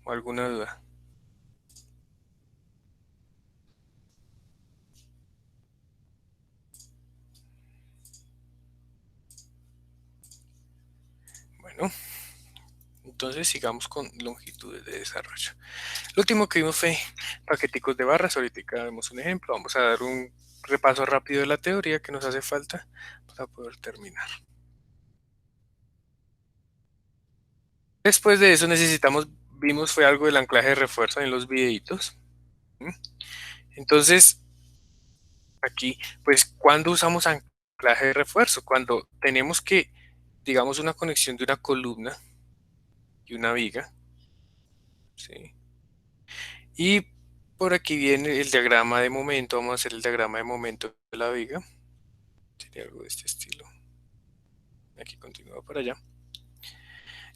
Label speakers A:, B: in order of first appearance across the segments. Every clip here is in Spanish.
A: o alguna duda. Bueno, entonces sigamos con longitudes de desarrollo. Lo último que vimos fue paqueticos de barras. Ahorita vemos un ejemplo. Vamos a dar un repaso rápido de la teoría que nos hace falta para poder terminar. Después de eso vimos fue algo del anclaje de refuerzo en los videitos. Entonces, aquí, pues, ¿cuándo usamos anclaje de refuerzo? Cuando tenemos que, digamos, una conexión de una columna y una viga, ¿sí? Y por aquí viene el diagrama de momento. Vamos a hacer el diagrama de momento de la viga. Sería algo de este estilo. Aquí continúa para allá.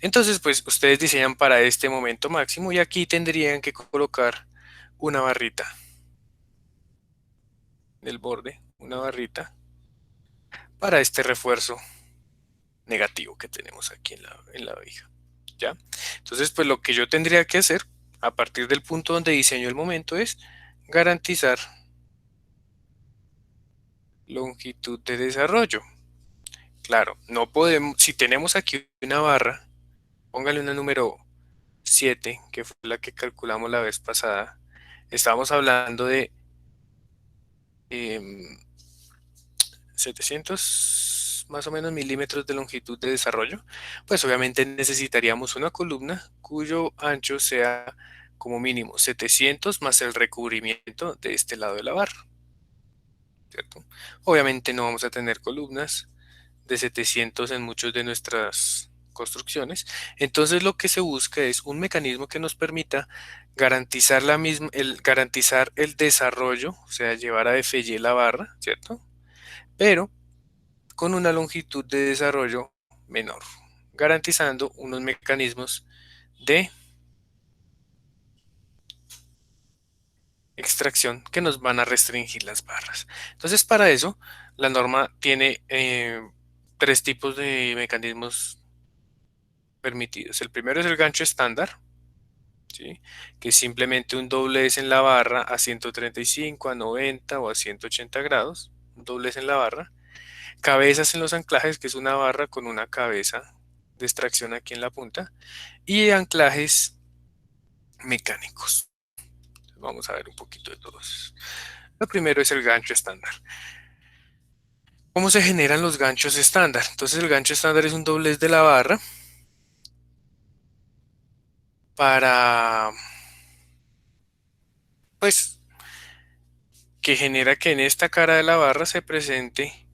A: Entonces, pues, ustedes diseñan para este momento máximo y aquí tendrían que colocar una barrita en el borde, una barrita para este refuerzo negativo que tenemos aquí en la viga. ¿Ya? Entonces, pues lo que yo tendría que hacer a partir del punto donde diseño el momento es garantizar longitud de desarrollo. Claro, no podemos, si tenemos aquí una barra, póngale una número 7, que fue la que calculamos la vez pasada. Estamos hablando de 700 más o menos milímetros de longitud de desarrollo. Pues obviamente necesitaríamos una columna cuyo ancho sea como mínimo 700 más el recubrimiento de este lado de la barra, ¿cierto? Obviamente no vamos a tener columnas de 700 en muchas de nuestras construcciones. Entonces lo que se busca es un mecanismo que nos permita garantizar garantizar el desarrollo, o sea, llevar a FY la barra, ¿cierto? Pero con una longitud de desarrollo menor, garantizando unos mecanismos de extracción que nos van a restringir las barras. Entonces, para eso, la norma tiene tres tipos de mecanismos permitidos. El primero es el gancho estándar, ¿sí? Que es simplemente un doblez en la barra a 135, a 90 o a 180 grados, un doblez en la barra. Cabezas en los anclajes, que es una barra con una cabeza de extracción aquí en la punta. Y anclajes mecánicos. Vamos a ver un poquito de todos. Lo primero es el gancho estándar. ¿Cómo se generan los ganchos estándar? Entonces el gancho estándar es un doblez de la barra para, pues, que genera que en esta cara de la barra se presente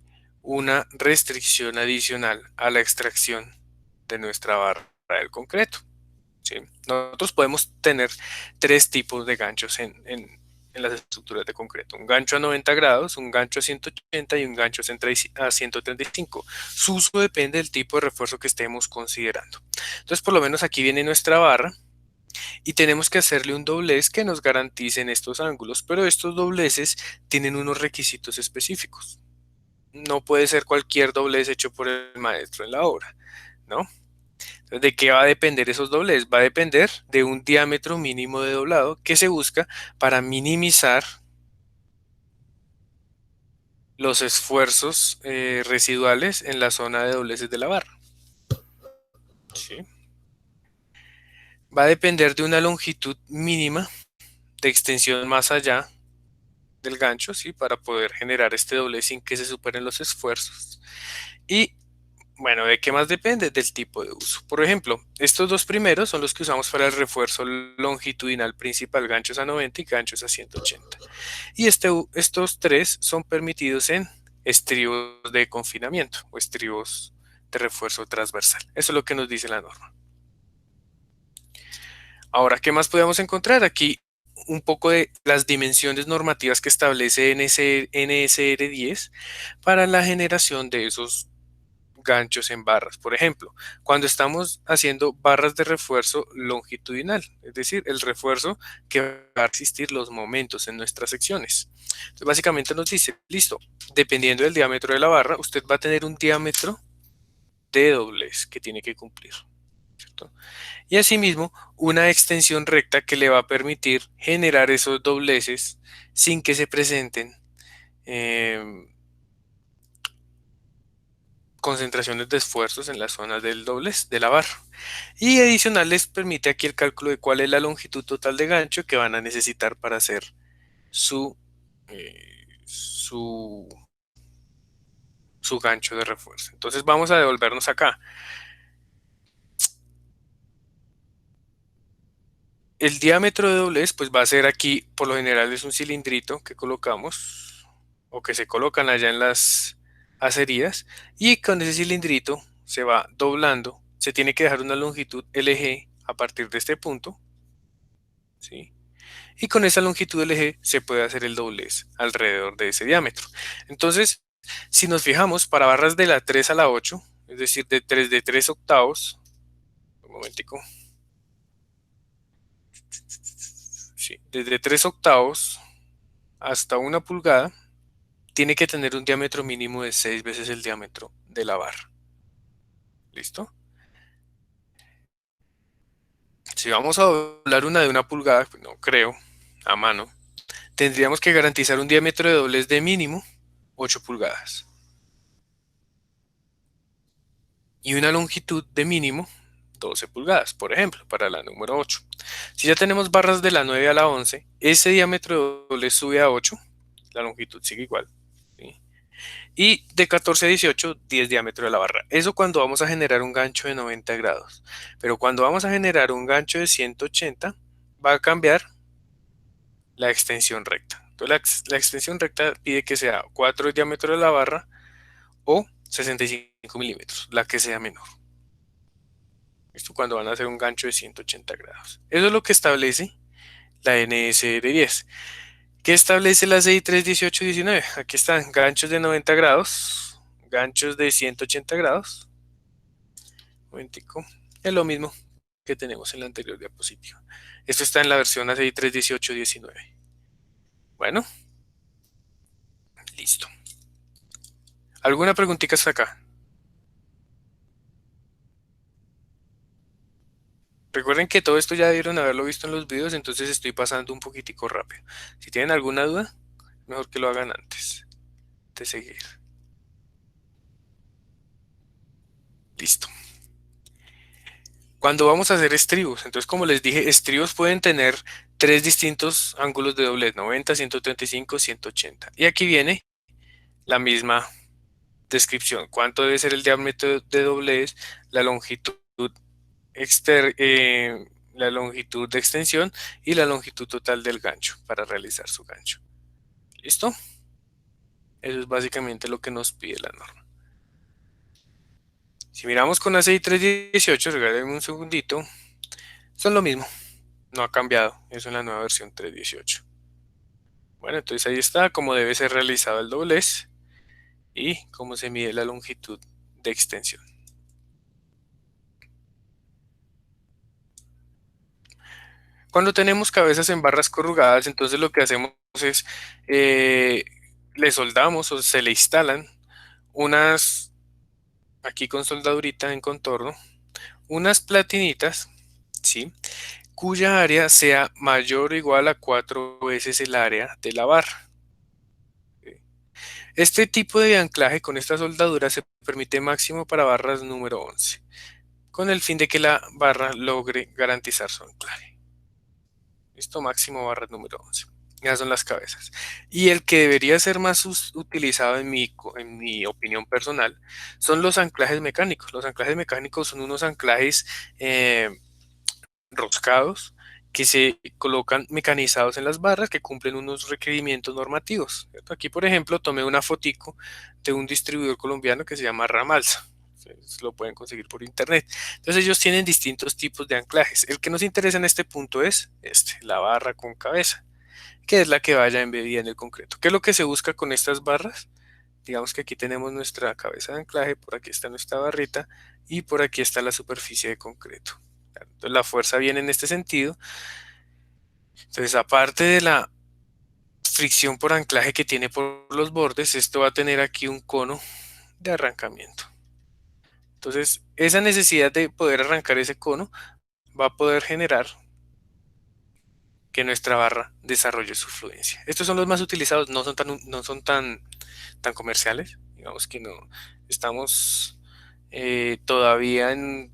A: una restricción adicional a la extracción de nuestra barra del concreto. ¿Sí? Nosotros podemos tener tres tipos de ganchos en las estructuras de concreto. Un gancho a 90 grados, un gancho a 180 y un gancho a 135. Su uso depende del tipo de refuerzo que estemos considerando. Entonces, por lo menos aquí viene nuestra barra y tenemos que hacerle un doblez que nos garantice en estos ángulos, pero estos dobleces tienen unos requisitos específicos. No puede ser cualquier doblez hecho por el maestro en la obra, ¿no? Entonces, ¿de qué va a depender esos dobleces? Va a depender de un diámetro mínimo de doblado que se busca para minimizar los esfuerzos residuales en la zona de dobleces de la barra. ¿Sí? Va a depender de una longitud mínima de extensión más allá del gancho, ¿sí? Para poder generar este doblez sin que se superen los esfuerzos. Y bueno, ¿de qué más depende? Del tipo de uso. Por ejemplo, estos dos primeros son los que usamos para el refuerzo longitudinal principal, ganchos a 90 y ganchos a 180. Y estos tres son permitidos en estribos de confinamiento o estribos de refuerzo transversal. Eso es lo que nos dice la norma. Ahora, ¿qué más podemos encontrar? Aquí un poco de las dimensiones normativas que establece NSR 10 para la generación de esos ganchos en barras. Por ejemplo, cuando estamos haciendo barras de refuerzo longitudinal, es decir, el refuerzo que va a existir los momentos en nuestras secciones. Entonces, básicamente nos dice, listo, dependiendo del diámetro de la barra, usted va a tener un diámetro de doblez que tiene que cumplir. ¿cierto? Y asimismo, una extensión recta que le va a permitir generar esos dobleces sin que se presenten eh, concentraciones de esfuerzos en las zonas del doblez de la barra. Y adicional les permite aquí el cálculo de cuál es la longitud total de gancho que van a necesitar para hacer su, su, su gancho de refuerzo. Entonces vamos a devolvernos acá. El diámetro de doblez pues va a ser aquí, por lo general es un cilindrito que colocamos o que se colocan allá en las acerías, y con ese cilindrito se va doblando. Se tiene que dejar una longitud LG a partir de este punto, ¿sí? Y con esa longitud LG se puede hacer el doblez alrededor de ese diámetro. Entonces, si nos fijamos, para barras de la 3 a la 8, es decir, de 3 octavos, un momentico, sí, desde 3 octavos hasta 1 pulgada, tiene que tener un diámetro mínimo de 6 veces el diámetro de la barra. ¿Listo? Si vamos a doblar una de 1 pulgada, pues no creo, a mano, tendríamos que garantizar un diámetro de doblez de mínimo 8 pulgadas y una longitud de mínimo 12 pulgadas, por ejemplo, para la número 8. Si ya tenemos barras de la 9 a la 11, ese diámetro de doblez sube a 8, la longitud sigue igual, ¿sí? Y de 14 a 18, 10 diámetro de la barra. Eso cuando vamos a generar un gancho de 90 grados. Pero cuando vamos a generar un gancho de 180, va a cambiar la extensión recta. Entonces la extensión recta pide que sea 4 de diámetro de la barra o 65 milímetros, la que sea menor. Esto cuando van a hacer un gancho de 180 grados. Eso es lo que establece la NSR10. ¿Qué establece la CI 31819? Aquí están ganchos de 90 grados, ganchos de 180 grados. Un momentico. Es lo mismo que tenemos en la anterior diapositiva. Esto está en la versión ACI 31819. Bueno, listo. ¿Alguna preguntita hasta acá? Recuerden que todo esto ya debieron haberlo visto en los videos, entonces estoy pasando un poquitico rápido. Si tienen alguna duda, mejor que lo hagan antes de seguir. Listo. Cuando vamos a hacer estribos, entonces como les dije, estribos pueden tener tres distintos ángulos de doblez, 90, 135, 180. Y aquí viene la misma descripción. ¿Cuánto debe ser el diámetro de doblez, la longitud la longitud de extensión y la longitud total del gancho para realizar su gancho? ¿Listo? Eso es básicamente lo que nos pide la norma. Si miramos con ACI 318, regálenme un segundito, son lo mismo, no ha cambiado, eso en la nueva versión 318. Bueno, entonces ahí está cómo debe ser realizado el doblez y cómo se mide la longitud de extensión. Cuando tenemos cabezas en barras corrugadas, entonces lo que hacemos es eh, le soldamos o se le instalan unas, aquí con soldadurita en contorno, unas platinitas, ¿sí? Cuya área sea mayor o igual a 4 veces el área de la barra. Este tipo de anclaje con esta soldadura se permite máximo para barras número 11, con el fin de que la barra logre garantizar su anclaje. Listo, máximo barra número 11. Esas son las cabezas. Y el que debería ser más utilizado en mi opinión personal son los anclajes mecánicos. Los anclajes mecánicos son unos anclajes roscados que se colocan mecanizados en las barras que cumplen unos requerimientos normativos, ¿cierto? Aquí, por ejemplo, tomé una fotico de un distribuidor colombiano que se llama Ramalsa. Ustedes lo pueden conseguir por internet. Entonces ellos tienen distintos tipos de anclajes. El que nos interesa en este punto es la barra con cabeza, que es la que vaya embebida en el concreto. ¿Qué es lo que se busca con estas barras? Digamos que aquí tenemos nuestra cabeza de anclaje, por aquí está nuestra barrita y por aquí está la superficie de concreto. Entonces la fuerza viene en este sentido. Entonces, aparte de la fricción por anclaje que tiene por los bordes, esto va a tener aquí un cono de arrancamiento. Entonces, esa necesidad de poder arrancar ese cono va a poder generar que nuestra barra desarrolle su fluencia. Estos son los más utilizados, no son tan comerciales, digamos que no estamos todavía en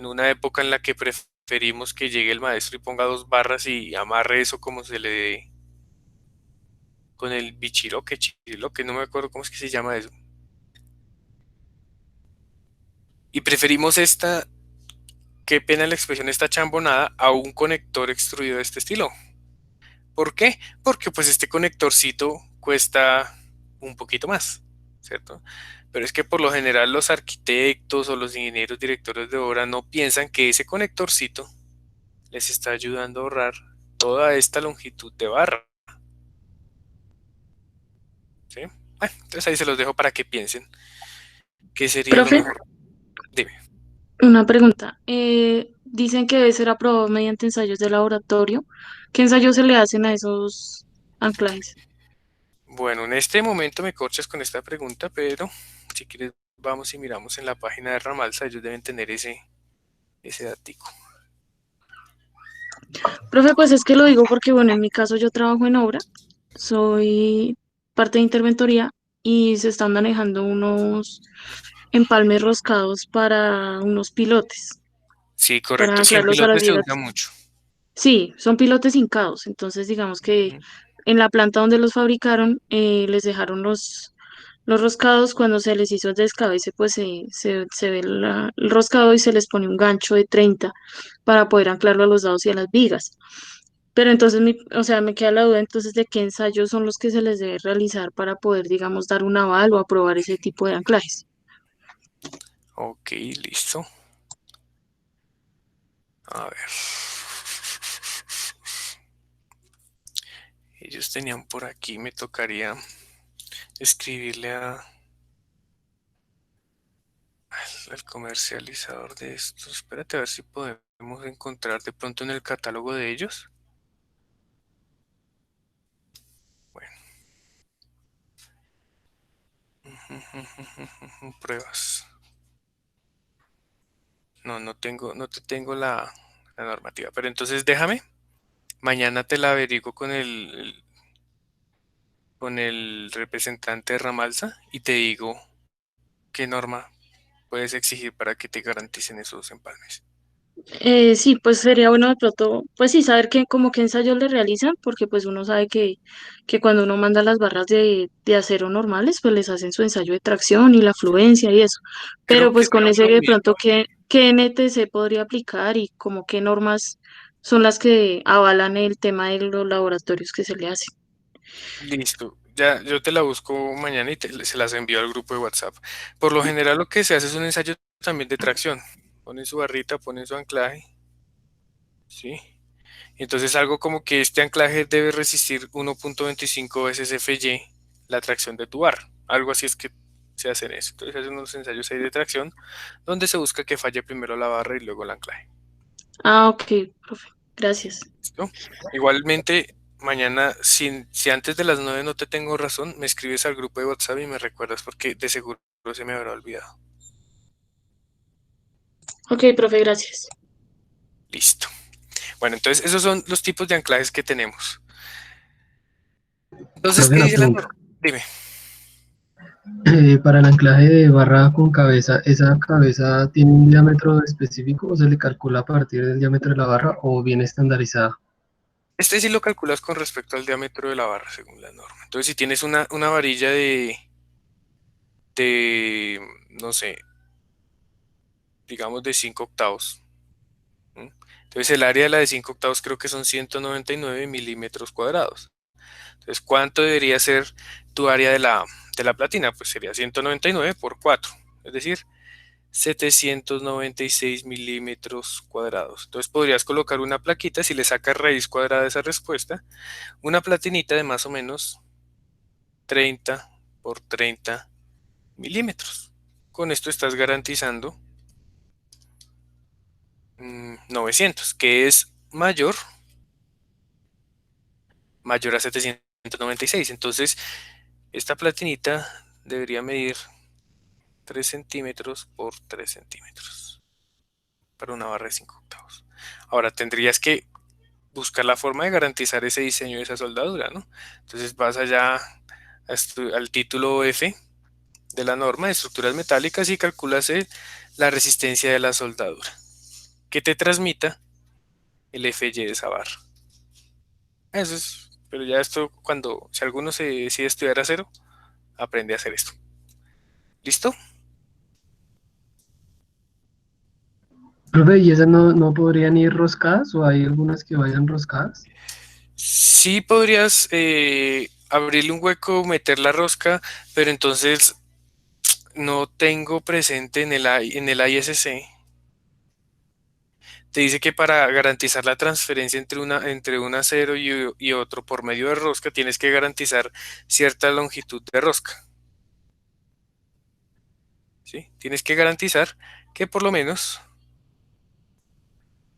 A: una época en la que preferimos que llegue el maestro y ponga dos barras y amarre eso como se le dé con el bichiroque, chiriloque, no me acuerdo cómo es que se llama eso. Y preferimos esta, qué pena la expresión, esta chambonada a un conector extruido de este estilo. ¿Por qué? Porque pues este conectorcito cuesta un poquito más, ¿cierto? Pero es que por lo general los arquitectos o los ingenieros directores de obra no piensan que ese conectorcito les está ayudando a ahorrar toda esta longitud de barra, ¿sí? Bueno, entonces ahí se los dejo para que piensen qué sería lo
B: Profe,
A: mejor. Dime.
B: una pregunta. Dicen que debe ser aprobado mediante ensayos de laboratorio. ¿Qué ensayos se le hacen a esos anclajes?
A: Bueno, en este momento me corchas con esta pregunta, pero si quieres vamos y miramos en la página de Ramalsa, ellos deben tener ese datico.
B: Profe, pues es que lo digo porque, bueno, en mi caso yo trabajo en obra, soy parte de interventoría y se están manejando unos empalmes roscados para unos pilotes,
A: Sí,
B: para
A: correcto, sí, en
B: anclarlos a las
A: pilotes se
B: vigas.
A: usa mucho.
B: Sí, son pilotes hincados, entonces digamos que
A: Ujú.
B: en la planta donde los fabricaron les dejaron los roscados, cuando se les hizo el descabece, pues se ve el roscado y se les pone un gancho de 30 para poder anclarlo a los lados y a las vigas. Pero entonces, o sea, me queda la duda entonces de qué ensayos son los que se les debe realizar para poder, digamos, dar un aval o aprobar ese tipo de anclajes.
A: Ok, listo. A ver. Ellos tenían por aquí, me tocaría escribirle al comercializador de estos. Espérate a ver si podemos encontrar de pronto en el catálogo de ellos. Bueno, pruebas. No, no te tengo la normativa. Pero entonces déjame. Mañana te la averiguo con el representante de Ramalsa y te digo qué norma puedes exigir para que te garanticen esos empalmes.
B: Sí, pues sería bueno de pronto, pues sí, saber qué, como qué ensayos le realizan, porque pues uno sabe que cuando uno manda las barras de acero normales, pues les hacen su ensayo de tracción y la fluencia y eso.
A: Creo
B: Pero
A: que
B: pues con
A: son
B: ese
A: lo
B: de pronto,
A: mismo.
B: ¿qué NTC podría aplicar y como qué normas son las que avalan el tema de los laboratorios que se le hacen?
A: Listo. Ya, yo te la busco mañana y se las envío al grupo de WhatsApp. Por lo general lo que se hace es un ensayo también de tracción. Ponen su barrita, ponen su anclaje, ¿sí? Entonces algo como que este anclaje debe resistir 1.25 veces Fy la tracción de tu barra. Algo así es que se hacen eso. Entonces hacen unos ensayos ahí de tracción donde se busca que falle primero la barra y luego el anclaje.
B: Ah, ok, profe, gracias.
A: ¿Listo? Igualmente, mañana, si antes de las 9 no te tengo razón, me escribes al grupo de WhatsApp y me recuerdas porque de seguro se me habrá olvidado.
B: Ok, profe, gracias.
A: Listo. Bueno, entonces esos son los tipos de anclajes que tenemos. Entonces,
C: Profe,
A: ¿qué
C: una
A: dice la
C: pregunta.
A: norma? Dime.
C: Para el anclaje de barra con cabeza, ¿esa cabeza tiene un diámetro específico o se le calcula a partir del diámetro de la barra o viene estandarizada?
A: Este sí lo calculas con respecto al diámetro de la barra, según la norma. Entonces, si tienes una varilla de, no sé, digamos de 5 octavos. ¿M? Entonces, el área de la de 5 octavos creo que son 199 milímetros cuadrados. Entonces, ¿cuánto debería ser tu área de la platina? Pues sería 199 por 4, es decir, 796 milímetros cuadrados. Entonces, podrías colocar una plaquita, si le sacas raíz cuadrada de esa respuesta, una platinita de más o menos 30 por 30 milímetros. Con esto estás garantizando 900, que es mayor a 796. Entonces, esta platinita debería medir 3 centímetros por 3 centímetros para una barra de 5 octavos. Ahora tendrías que buscar la forma de garantizar ese diseño de esa soldadura, ¿no? Entonces vas allá al título F de la norma de estructuras metálicas y calculas la resistencia de la soldadura que te transmita el FY de esa barra. Eso es, pero ya esto si alguno se decide estudiar acero, aprende a hacer esto. ¿Listo?
C: Profe, ¿y esas no podrían ir roscadas o hay algunas que vayan roscadas?
A: Sí podrías abrirle un hueco, meter la rosca, pero entonces no tengo presente en el ISC. Te dice que para garantizar la transferencia entre un acero y otro por medio de rosca, tienes que garantizar cierta longitud de rosca. ¿Sí? Tienes que garantizar que por lo menos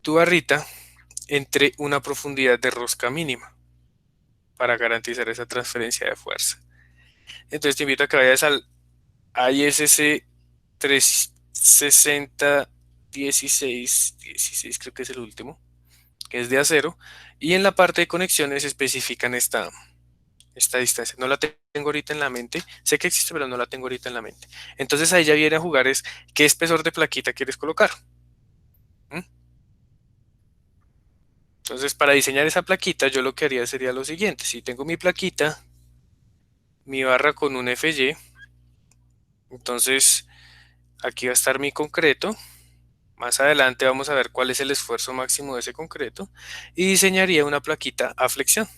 A: tu barrita entre una profundidad de rosca mínima para garantizar esa transferencia de fuerza. Entonces te invito a que vayas al ISC 360 16 creo que es el último, que es de acero, y en la parte de conexiones especifican esta distancia. No la tengo ahorita en la mente, sé que existe, pero no la tengo ahorita en la mente. Entonces ahí ya viene a jugar es qué espesor de plaquita quieres colocar. ¿Mm? Entonces para diseñar esa plaquita yo lo que haría sería lo siguiente: si tengo mi plaquita, mi barra con un FY, entonces aquí va a estar mi concreto. Más adelante vamos a ver cuál es el esfuerzo máximo de ese concreto y diseñaría una plaquita a flexión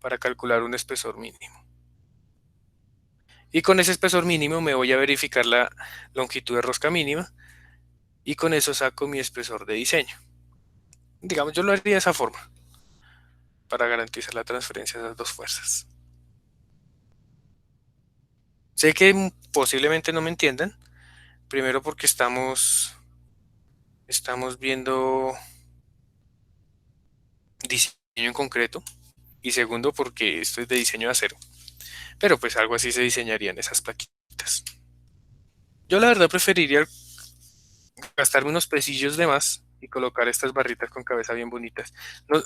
A: para calcular un espesor mínimo. Y con ese espesor mínimo me voy a verificar la longitud de rosca mínima y con eso saco mi espesor de diseño. Digamos, yo lo haría de esa forma para garantizar la transferencia de esas dos fuerzas. Sé que posiblemente no me entiendan, primero porque estamos viendo diseño en concreto y segundo porque esto es de diseño de acero. Pero pues algo así se diseñarían esas plaquitas. Yo la verdad preferiría gastarme unos pesillos de más y colocar estas barritas con cabeza bien bonitas.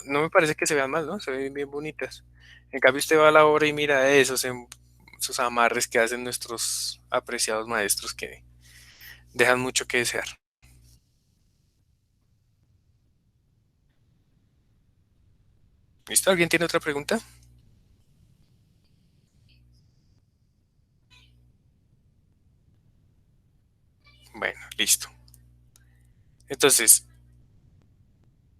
A: No me parece que se vean mal, ¿no? Se ven bien bonitas. En cambio usted va a la obra y mira esos amarres que hacen nuestros apreciados maestros que dejan mucho que desear. ¿Listo? ¿Alguien tiene otra pregunta? Bueno, listo. Entonces,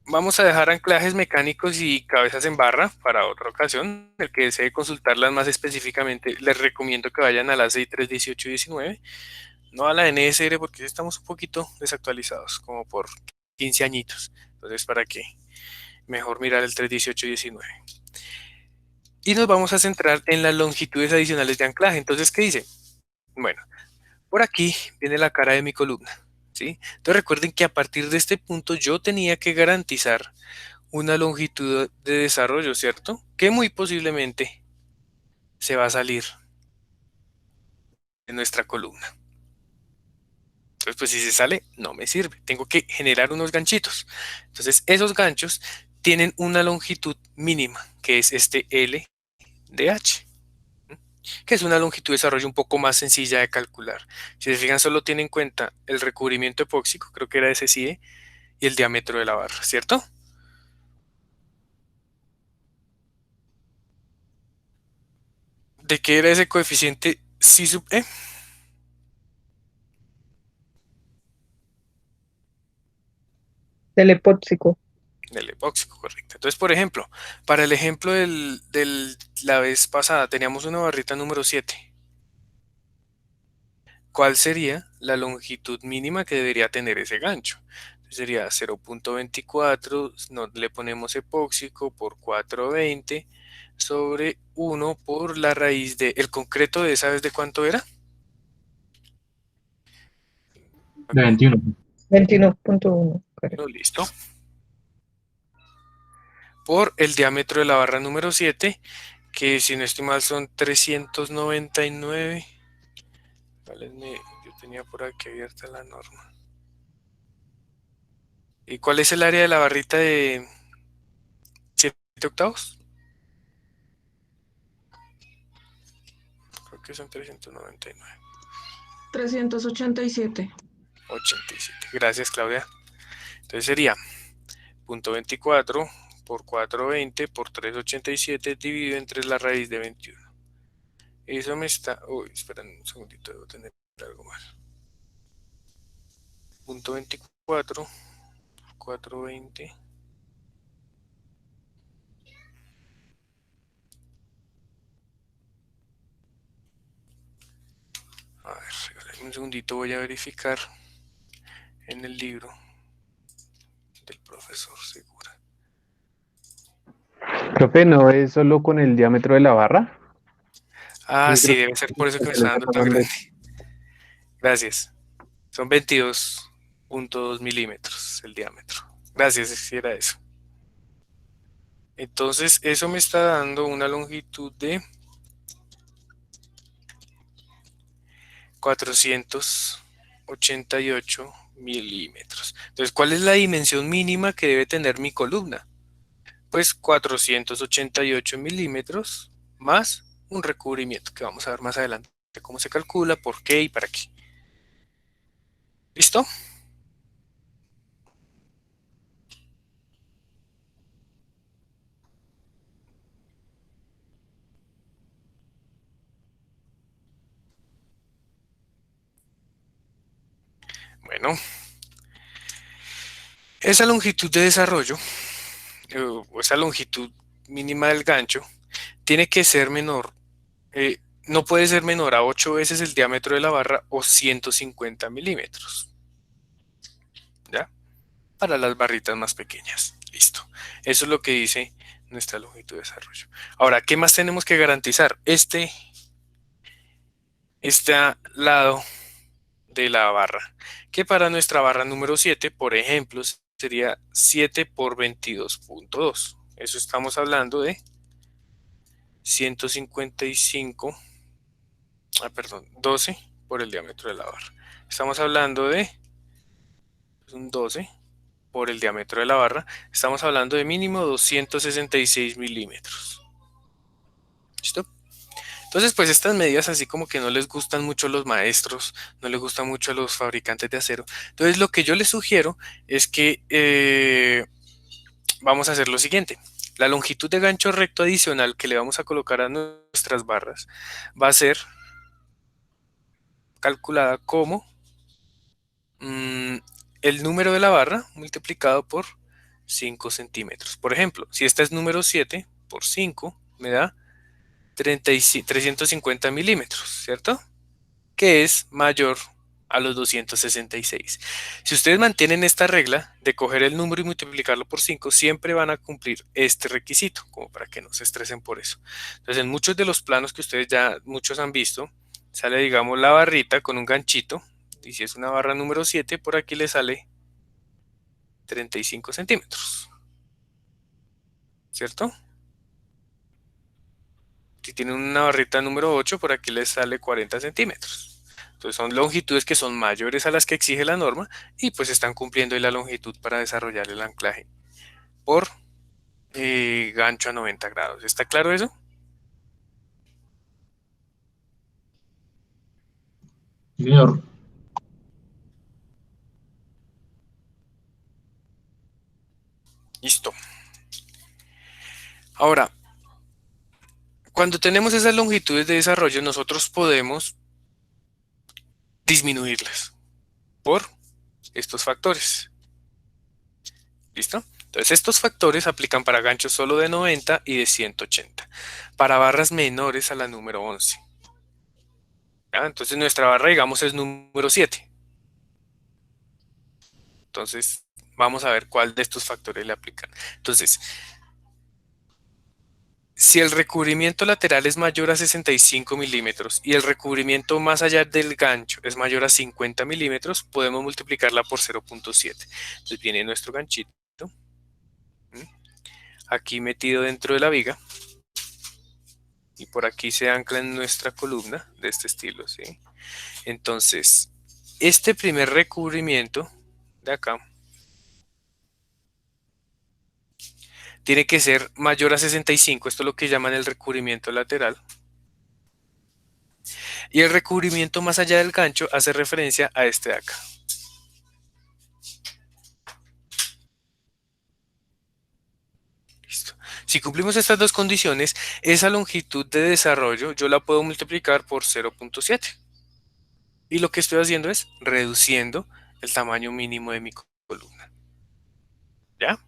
A: vamos a dejar anclajes mecánicos y cabezas en barra para otra ocasión. El que desee consultarlas más específicamente, les recomiendo que vayan a la CI 318 y 19, no a la NSR porque estamos un poquito desactualizados, como por 15 añitos. Entonces, ¿para qué? Mejor mirar el 318 y 19. Y nos vamos a centrar en las longitudes adicionales de anclaje. Entonces, ¿qué dice? Bueno, por aquí viene la cara de mi columna, ¿sí? Entonces recuerden que a partir de este punto yo tenía que garantizar una longitud de desarrollo, ¿cierto? Que muy posiblemente se va a salir de nuestra columna. Entonces, pues si se sale, no me sirve. Tengo que generar unos ganchitos. Entonces, esos ganchos tienen una longitud mínima, que es este L de H, que es una longitud de desarrollo un poco más sencilla de calcular. Si se fijan, solo tiene en cuenta el recubrimiento epóxico, creo que era ese SCIE, y el diámetro de la barra, ¿cierto? ¿De qué era ese coeficiente C sub E?
D: Del epóxico.
A: Del epóxico, correcto. Entonces, por ejemplo, para el ejemplo la vez pasada, teníamos una barrita número 7. ¿Cuál sería la longitud mínima que debería tener ese gancho? Sería 0.24, no, le ponemos epóxico por 420 sobre 1 por la raíz de... ¿El concreto de esa vez de cuánto era?
E: De 21.
D: 21.1, correcto.
A: No, listo. Por el diámetro de la barra número 7, que si no estoy mal son 399 Yo tenía por aquí abierta la norma. ¿Y cuál es el área de la barrita de 7 octavos? Creo que son 399.
B: 387.
A: 87. Gracias, Claudia. Entonces sería punto 24 por 420 por 387 dividido entre la raíz de 21. Eso me está... Uy, esperen un segundito, debo tener algo más. Punto 24 por 420. A ver, regálame un segundito, voy a verificar en el libro del profesor Segura.
E: Profe, ¿no es solo con el diámetro de la barra?
A: Ah,
E: Yo
A: sí,
E: creo
A: debe ser por eso que
E: que
A: me
E: se le
A: está
E: está
A: dando tan
E: acabando.
A: grande. Gracias. Son 22.2 milímetros el diámetro. Gracias, si era eso. Entonces, eso me está dando una longitud de 488 milímetros. Entonces, ¿cuál es la dimensión mínima que debe tener mi columna? Pues 488 milímetros más un recubrimiento que vamos a ver más adelante cómo se calcula, por qué y para qué. ¿Listo? Bueno, esa longitud de desarrollo, o esa longitud mínima del gancho, tiene que ser menor, no puede ser menor a 8 veces el diámetro de la barra o 150 milímetros. ¿Ya? Para las barritas más pequeñas. Listo. Eso es lo que dice nuestra longitud de desarrollo. Ahora, ¿qué más tenemos que garantizar? Este lado de la barra, que para nuestra barra número 7, por ejemplo, sería 7 por 22.2. Eso estamos hablando de 155, perdón, 12 por el diámetro de la barra. Estamos hablando de un 12 por el diámetro de la barra. Estamos hablando de mínimo 266 milímetros. ¿Listo? Entonces, pues estas medidas así como que no les gustan mucho a los maestros, no les gustan mucho a los fabricantes de acero. Entonces, lo que yo les sugiero es que vamos a hacer lo siguiente. La longitud de gancho recto adicional que le vamos a colocar a nuestras barras va a ser calculada como el número de la barra multiplicado por 5 centímetros. Por ejemplo, si esta es número 7 por 5, me da 350 milímetros, ¿cierto? Que es mayor a los 266. Si ustedes mantienen esta regla de coger el número y multiplicarlo por 5, siempre van a cumplir este requisito, como para que no se estresen por eso. Entonces, en muchos de los planos que ustedes ya muchos han visto, sale, digamos, la barrita con un ganchito, y si es una barra número 7, por aquí le sale 35 centímetros, ¿cierto? Si tienen una barrita número 8, por aquí les sale 40 centímetros. Entonces son longitudes que son mayores a las que exige la norma y pues están cumpliendo ahí la longitud para desarrollar el anclaje por gancho a 90 grados. ¿Está claro eso?
E: Señor,
A: Listo. Ahora, cuando tenemos esas longitudes de desarrollo, nosotros podemos disminuirlas por estos factores. ¿Listo? Entonces estos factores aplican para ganchos solo de 90 y de 180, para barras menores a la número 11. ¿Ya? Entonces nuestra barra, digamos, es número 7. Entonces vamos a ver cuál de estos factores le aplican. Entonces, si el recubrimiento lateral es mayor a 65 milímetros y el recubrimiento más allá del gancho es mayor a 50 milímetros, podemos multiplicarla por 0.7. Entonces viene nuestro ganchito, ¿sí? Aquí metido dentro de la viga, y por aquí se ancla en nuestra columna de este estilo, ¿sí? Entonces, este primer recubrimiento de acá tiene que ser mayor a 65, esto es lo que llaman el recubrimiento lateral. Y el recubrimiento más allá del gancho hace referencia a este de acá. Listo. Si cumplimos estas dos condiciones, esa longitud de desarrollo yo la puedo multiplicar por 0.7. Y lo que estoy haciendo es reduciendo el tamaño mínimo de mi columna. ¿Ya?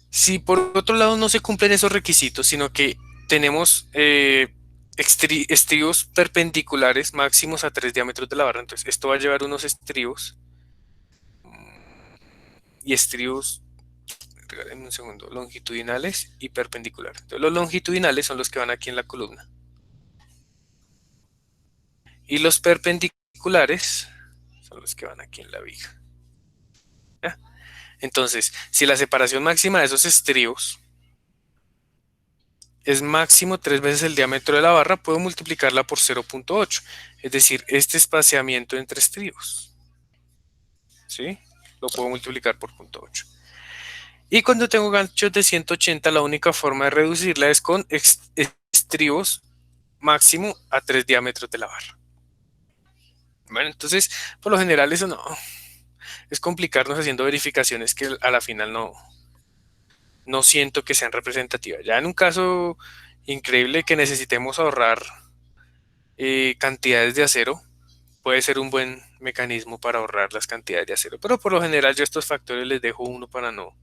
A: Si por otro lado no se cumplen esos requisitos, sino que tenemos estribos perpendiculares máximos a 3 diámetros de la barra, entonces esto va a llevar unos estribos y estribos, regálenme un segundo, longitudinales y perpendiculares. Entonces, los longitudinales son los que van aquí en la columna. Y los perpendiculares son los que van aquí en la viga. ¿Ya? Entonces, si la separación máxima de esos estribos es máximo 3 veces el diámetro de la barra, puedo multiplicarla por 0.8, es decir, este espaciamiento entre estribos. ¿Sí? Lo puedo multiplicar por 0.8. Y cuando tengo ganchos de 180, la única forma de reducirla es con estribos máximo a 3 diámetros de la barra. Bueno, entonces, por lo general eso no, es complicarnos haciendo verificaciones que a la final no siento que sean representativas. Ya en un caso increíble que necesitemos ahorrar cantidades de acero, puede ser un buen mecanismo para ahorrar las cantidades de acero. Pero por lo general yo estos factores les dejo uno para no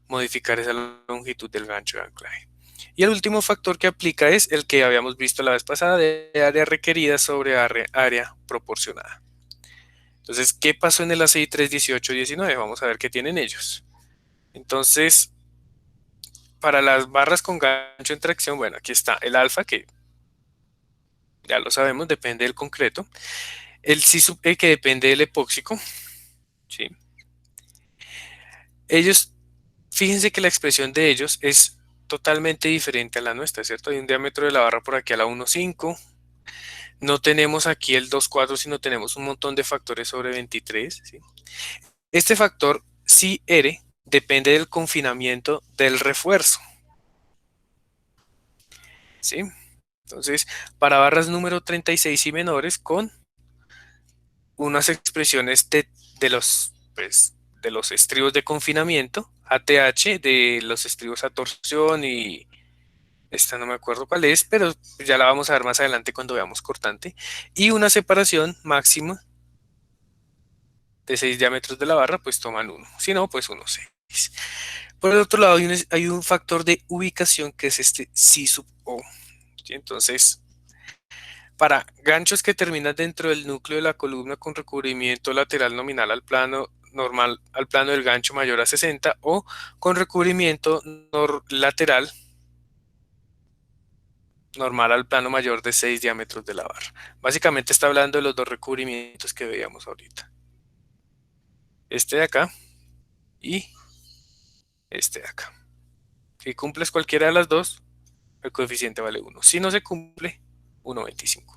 A: modificar esa longitud del gancho de anclaje. Y el último factor que aplica es el que habíamos visto la vez pasada de área requerida sobre área proporcionada. Entonces, ¿qué pasó en el ACI 318-19? Vamos a ver qué tienen ellos. Entonces, para las barras con gancho en tracción, bueno, aquí está el alfa, que ya lo sabemos, depende del concreto. El C sub E, que depende del epóxico. ¿Sí? Ellos, fíjense que la expresión de ellos es totalmente diferente a la nuestra, ¿cierto? Hay un diámetro de la barra por aquí a la 1,5. No tenemos aquí el 2,4, sino tenemos un montón de factores sobre 23. ¿Sí? Este factor Ci-R depende del confinamiento del refuerzo. ¿Sí? Entonces, para barras número 36 y menores, con unas expresiones de los estribos de confinamiento, ATH, de los estribos a torsión y esta no me acuerdo cuál es, pero ya la vamos a ver más adelante cuando veamos cortante, y una separación máxima de 6 diámetros de la barra, pues toman 1, si no, pues 1,6. Por el otro lado hay un factor de ubicación que es este C sub O. ¿Sí? Entonces, para ganchos que terminan dentro del núcleo de la columna con recubrimiento lateral nominal al plano normal, al plano del gancho mayor a 60 o con recubrimiento lateral normal al plano mayor de 6 diámetros de la barra. Básicamente está hablando de los dos recubrimientos que veíamos ahorita. Este de acá y este de acá. Si cumples cualquiera de las dos, el coeficiente vale 1. Si no se cumple, 1,25.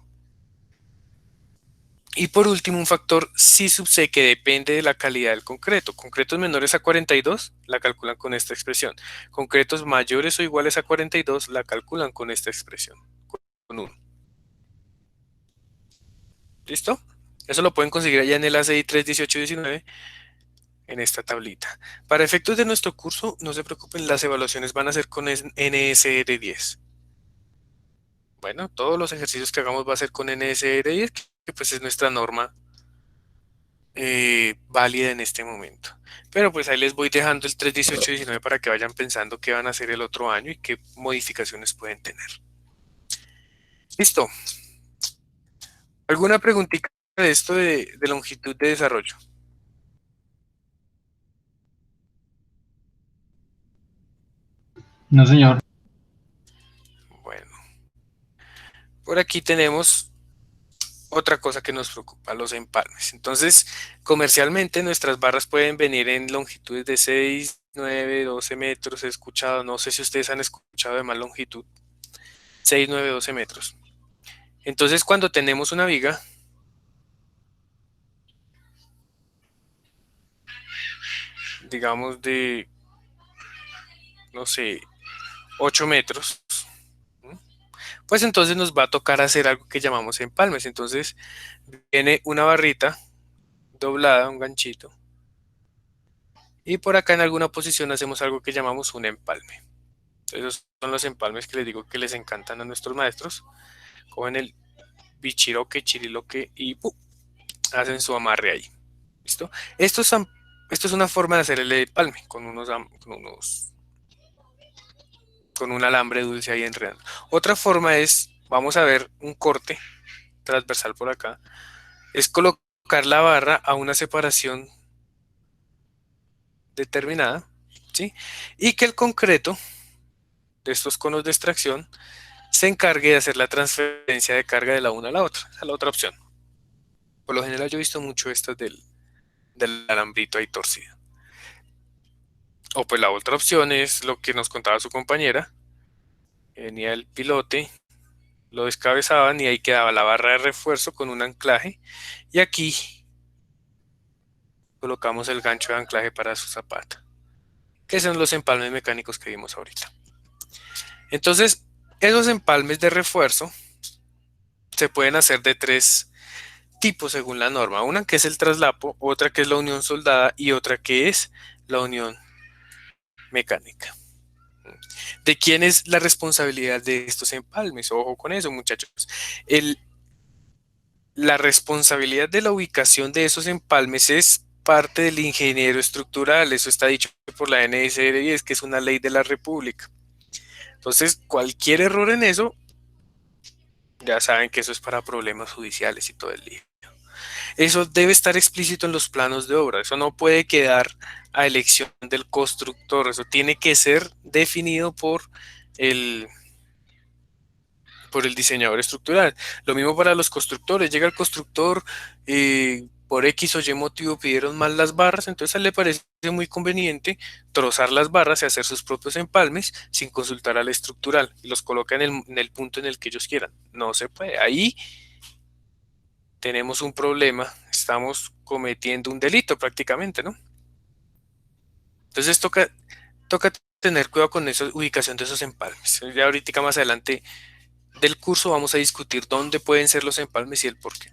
A: Y por último, un factor C sub C que depende de la calidad del concreto. Concretos menores a 42 la calculan con esta expresión. Concretos mayores o iguales a 42 la calculan con esta expresión, con 1. ¿Listo? Eso lo pueden conseguir allá en el ACI 318-19 en esta tablita. Para efectos de nuestro curso, no se preocupen, las evaluaciones van a ser con NSR10. Bueno, todos los ejercicios que hagamos va a ser con NSR10, que pues es nuestra norma válida en este momento. Pero pues ahí les voy dejando el 318-19 para que vayan pensando qué van a hacer el otro año y qué modificaciones pueden tener. Listo. ¿Alguna preguntita de esto de longitud de desarrollo?
C: No, señor.
A: Bueno, por aquí tenemos otra cosa que nos preocupa, los empalmes. Entonces, comercialmente nuestras barras pueden venir en longitudes de 6, 9, 12 metros. He escuchado, no sé si ustedes han escuchado de más longitud, 6, 9, 12 metros. Entonces, cuando tenemos una viga, digamos de, no sé, 8 metros, pues entonces nos va a tocar hacer algo que llamamos empalmes. Entonces, viene una barrita doblada, un ganchito, y por acá en alguna posición hacemos algo que llamamos un empalme. Esos son los empalmes que les digo que les encantan a nuestros maestros. Cogen el bichiroque, chiriloque y ¡pum! Hacen su amarre ahí. ¿Listo? Esto es una forma de hacer el empalme con un alambre dulce ahí enredando. Otra forma es, vamos a ver un corte transversal por acá, es colocar la barra a una separación determinada, ¿sí? Y que el concreto de estos conos de extracción se encargue de hacer la transferencia de carga de la una a la otra. Esa es la otra opción. Por lo general yo he visto mucho estas del alambrito ahí torcido. O pues la otra opción es lo que nos contaba su compañera. Venía el pilote, lo descabezaban y ahí quedaba la barra de refuerzo con un anclaje. Y aquí colocamos el gancho de anclaje para su zapata, que son los empalmes mecánicos que vimos ahorita. Entonces, esos empalmes de refuerzo se pueden hacer de tres tipos según la norma. Una que es el traslapo, otra que es la unión soldada y otra que es la unión mecánica. ¿De quién es la responsabilidad de estos empalmes? Ojo con eso, muchachos. La responsabilidad de la ubicación de esos empalmes es parte del ingeniero estructural. Eso está dicho por la NSR10, que es una ley de la República. Entonces, cualquier error en eso, ya saben que eso es para problemas judiciales y todo el día. Eso debe estar explícito en los planos de obra. Eso no puede quedar a elección del constructor. Eso tiene que ser definido el, por el diseñador estructural. Lo mismo para los constructores. Llega el constructor, por X o Y motivo pidieron mal las barras, entonces a él le parece muy conveniente trozar las barras y hacer sus propios empalmes sin consultar al estructural. Y los coloca en el punto en el que ellos quieran. No se puede. Ahí tenemos un problema. Estamos cometiendo un delito prácticamente, ¿no? Entonces toca tener cuidado con esa ubicación de esos empalmes. Ya ahorita más adelante del curso vamos a discutir dónde pueden ser los empalmes y el por qué.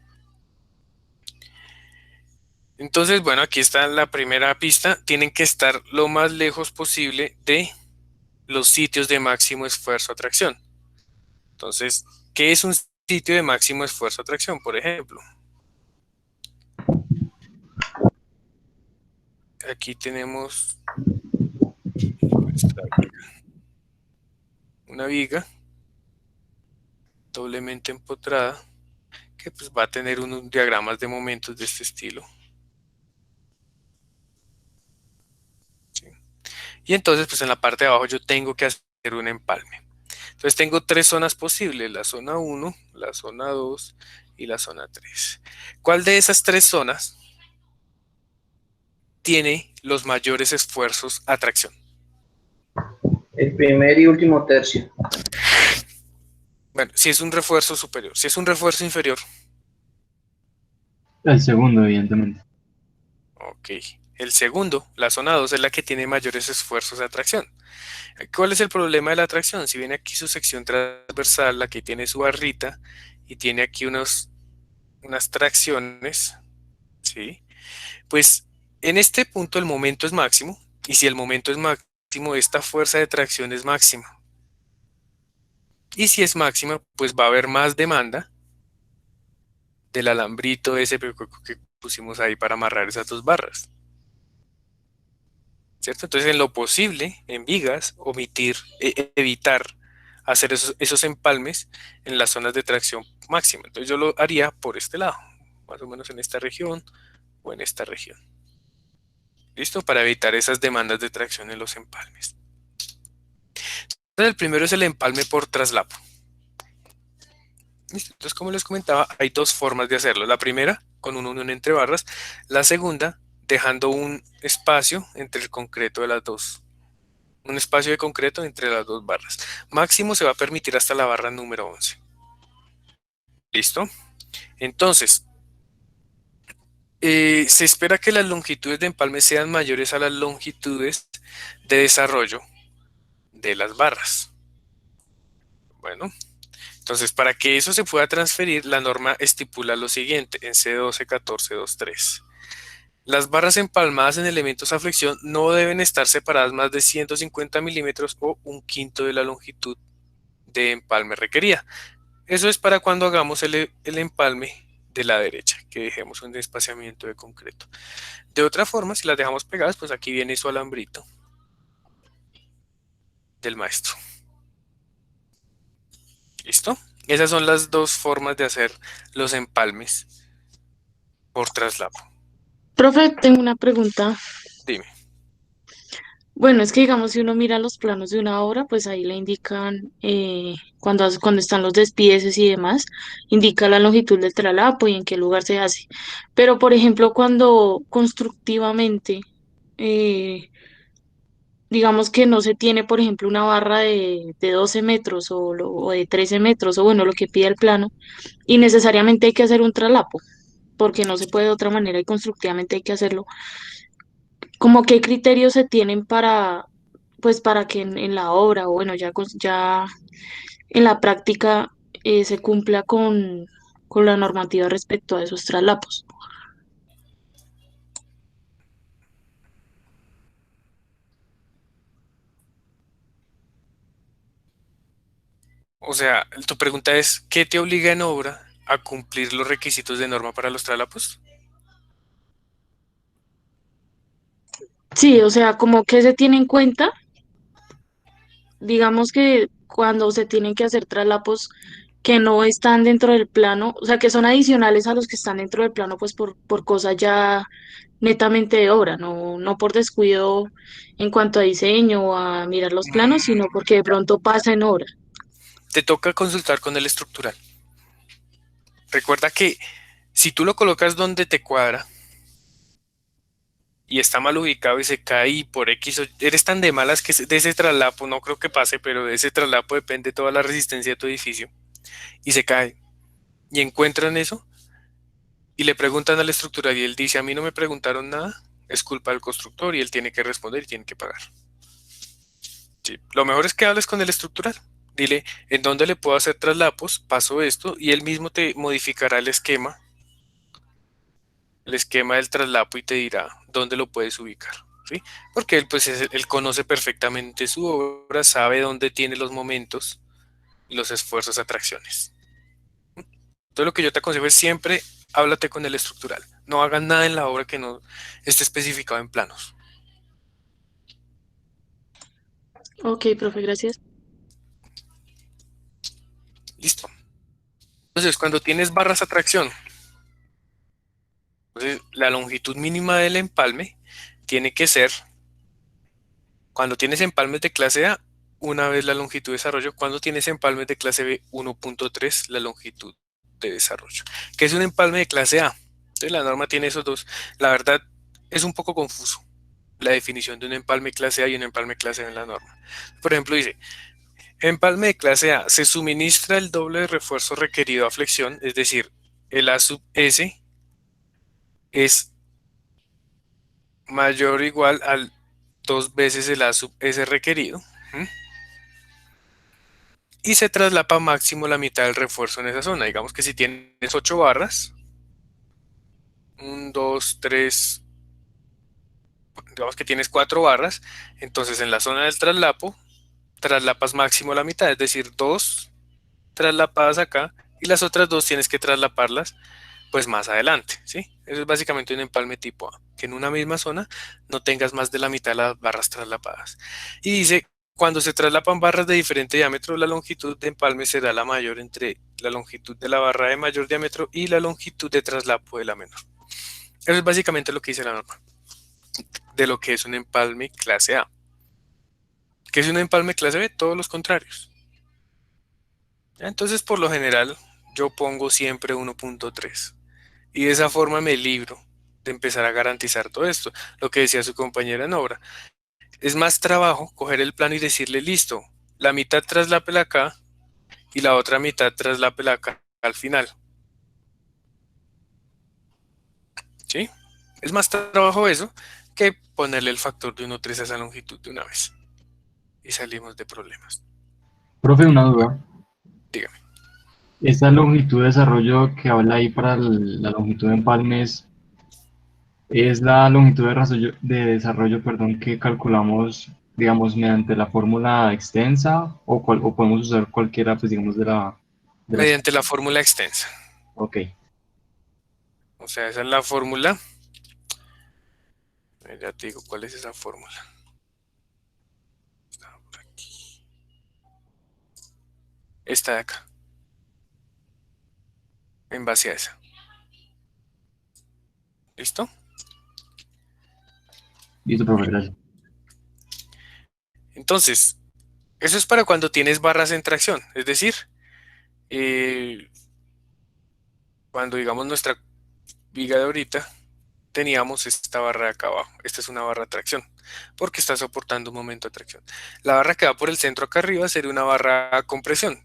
A: Entonces, bueno, aquí está la primera pista. Tienen que estar lo más lejos posible de los sitios de máximo esfuerzo atracción. Entonces, ¿qué es un sitio de máximo esfuerzo atracción? Por ejemplo, aquí tenemos una viga doblemente empotrada que pues va a tener unos diagramas de momentos de este estilo. ¿Sí? Y entonces pues en la parte de abajo yo tengo que hacer un empalme. Entonces tengo tres zonas posibles, la zona 1, la zona 2 y la zona 3. ¿Cuál de esas tres zonas tiene los mayores esfuerzos a tracción?
F: El primer y último tercio.
A: Bueno, si es un refuerzo superior, si es un refuerzo inferior,
C: El segundo, evidentemente.
A: ok. El segundo, la zona 2, es la que tiene mayores esfuerzos de atracción. ¿Cuál es el problema de la atracción? Si viene aquí su sección transversal, la que tiene su barrita y tiene aquí unas tracciones, ¿sí? Pues en este punto el momento es máximo, y si el momento es máximo, esta fuerza de tracción es máxima. Y si es máxima, pues va a haber más demanda del alambrito ese que pusimos ahí para amarrar esas dos barras. ¿Cierto? Entonces, en lo posible, en vigas, evitar hacer esos empalmes en las zonas de tracción máxima. Entonces, yo lo haría por este lado, más o menos en esta región o en esta región. ¿Listo? Para evitar esas demandas de tracción en los empalmes. Entonces, el primero es el empalme por traslapo. ¿Listo? Entonces, como les comentaba, hay dos formas de hacerlo. La primera, con una unión entre barras. La segunda, dejando un espacio entre el concreto de las dos. Un espacio de concreto entre las dos barras. Máximo se va a permitir hasta la barra número 11. ¿Listo? Entonces, se espera que las longitudes de empalme sean mayores a las longitudes de desarrollo de las barras. Bueno, entonces para que eso se pueda transferir, la norma estipula lo siguiente en C12-1423. Las barras empalmadas en elementos a flexión no deben estar separadas más de 150 milímetros o un quinto de la longitud de empalme requerida. Eso es para cuando hagamos el empalme de la derecha, que dejemos un espaciamiento de concreto. De otra forma, si las dejamos pegadas, pues aquí viene su alambrito del maestro. ¿Listo? Esas son las dos formas de hacer los empalmes por traslapo.
B: Profe, tengo una pregunta.
A: Dime.
B: Bueno, es que digamos, si uno mira los planos de una obra, pues ahí le indican, cuando están los despieces y demás, indica la longitud del tralapo y en qué lugar se hace. Pero, por ejemplo, cuando constructivamente, eh, digamos que no se tiene, por ejemplo, una barra de 12 metros o de 13 metros, o bueno, lo que pide el plano, y necesariamente hay que hacer un traslapo, porque no se puede de otra manera y constructivamente hay que hacerlo. ¿Cómo qué criterios se tienen para, pues, para que en la obra o bueno, ya en la práctica se cumpla con la normativa respecto a esos traslapos?
A: O sea, tu pregunta es, ¿qué te obliga en obra a cumplir los requisitos de norma para los traslapos?
B: Sí, o sea, como que se tiene en cuenta, digamos que cuando se tienen que hacer traslapos que no están dentro del plano, o sea, que son adicionales a los que están dentro del plano, pues por cosas ya netamente de obra, no por descuido en cuanto a diseño o a mirar los planos, sino porque de pronto pasa en obra.
A: Te toca consultar con el estructural. Recuerda que si tú lo colocas donde te cuadra y está mal ubicado y se cae y por X, eres tan de malas que de ese traslapo, no creo que pase, pero de ese traslapo depende toda la resistencia de tu edificio y se cae y encuentran eso y le preguntan al estructural y él dice, a mí no me preguntaron nada, es culpa del constructor y él tiene que responder y tiene que pagar. Sí. Lo mejor es que hables con el estructural. Dile, ¿en dónde le puedo hacer traslapos? Paso esto y él mismo te modificará el esquema del traslapo y te dirá dónde lo puedes ubicar, ¿sí? Porque él, pues, él conoce perfectamente su obra, sabe dónde tiene los momentos y los esfuerzos, atracciones. Entonces lo que yo te aconsejo es siempre háblate con el estructural. No hagan nada en la obra que no esté especificado en planos.
B: Ok, profe, gracias.
A: Listo. Entonces, cuando tienes barras a tracción, entonces la longitud mínima del empalme tiene que ser, cuando tienes empalmes de clase A, una vez la longitud de desarrollo, cuando tienes empalmes de clase B, 1.3 la longitud de desarrollo. ¿Qué es un empalme de clase A? Entonces la norma tiene esos dos. La verdad es un poco confuso la definición de un empalme clase A y un empalme clase B en la norma. Por ejemplo, dice, empalme de clase A, se suministra el doble de refuerzo requerido a flexión, es decir, el A sub S es mayor o igual al 2 veces el A sub S requerido. ¿Mm? Y se traslapa máximo la mitad del refuerzo en esa zona. Digamos que si tienes 8 barras, 1, 2, 3, digamos que tienes 4 barras, entonces en la zona del traslapo, traslapas máximo la mitad, es decir, 2 traslapadas acá y las otras 2 tienes que traslaparlas pues más adelante, ¿sí? Eso es básicamente un empalme tipo A, que en una misma zona no tengas más de la mitad de las barras traslapadas. Y dice, cuando se traslapan barras de diferente diámetro, la longitud de empalme será la mayor entre la longitud de la barra de mayor diámetro y la longitud de traslapo de la menor. Eso es básicamente lo que dice la norma de lo que es un empalme clase A. ¿Qué es un empalme clase B? Todos los contrarios. Entonces, por lo general, yo pongo siempre 1.3. Y de esa forma me libro de empezar a garantizar todo esto. Lo que decía su compañera en obra. Es más trabajo coger el plano y decirle, listo, la mitad traslápela acá y la otra mitad traslápela acá al final. ¿sí? Es más trabajo eso que ponerle el factor de 1,3 a esa longitud de una vez. Y salimos de problemas.
G: Profe, una duda.
A: Dígame.
G: Esta longitud de desarrollo que habla ahí para la longitud de empalmes es la longitud de desarrollo, que calculamos, digamos, mediante la fórmula extensa o podemos usar cualquiera, pues digamos, de las...
A: Mediante la fórmula extensa.
G: Ok.
A: O sea, esa es la fórmula. Ya te digo, ¿cuál es esa fórmula? Está por aquí. Esta de acá. En base a esa. ¿Listo?
G: Listo, profe, gracias.
A: Entonces, eso es para cuando tienes barras en tracción. Es decir, eh, cuando digamos nuestra viga de ahorita, teníamos esta barra de acá abajo. Esta es una barra de tracción, porque está soportando un momento de tracción. La barra que va por el centro acá arriba sería una barra a compresión,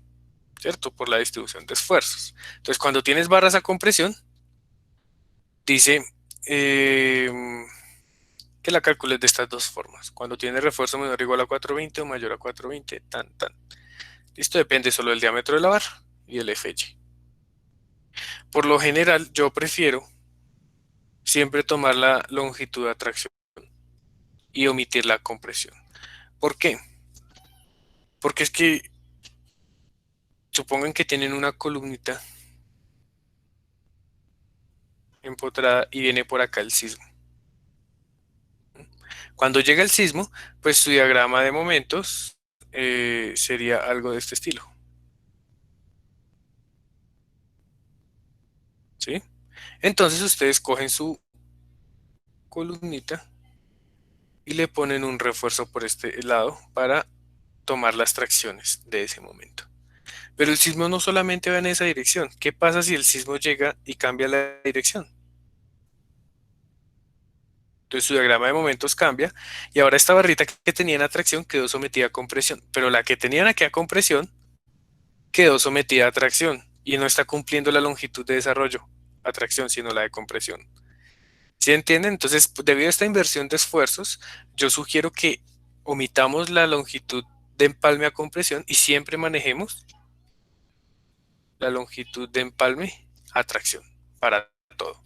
A: ¿cierto? Por la distribución de esfuerzos. Entonces, cuando tienes barras a compresión, dice que la calcules de estas dos formas. Cuando tienes refuerzo menor o igual a 420 o mayor a 420, tan, tan. Listo, depende solo del diámetro de la barra y el FY. Por lo general, yo prefiero siempre tomar la longitud de atracción y omitir la compresión. ¿Por qué? Porque es que supongan que tienen una columnita empotrada y viene por acá el sismo. Cuando llega el sismo, pues su diagrama de momentos sería algo de este estilo. ¿Sí? Entonces ustedes cogen su columnita y le ponen un refuerzo por este lado para tomar las tracciones de ese momento. Pero el sismo no solamente va en esa dirección. ¿Qué pasa si el sismo llega y cambia la dirección? Entonces su diagrama de momentos cambia y ahora esta barrita que tenía en atracción quedó sometida a compresión, pero la que tenían aquí a compresión quedó sometida a tracción y no está cumpliendo la longitud de desarrollo a tracción, sino la de compresión. ¿Sí entienden? Entonces, debido a esta inversión de esfuerzos, yo sugiero que omitamos la longitud de empalme a compresión y siempre manejemos la longitud de empalme a tracción para todo.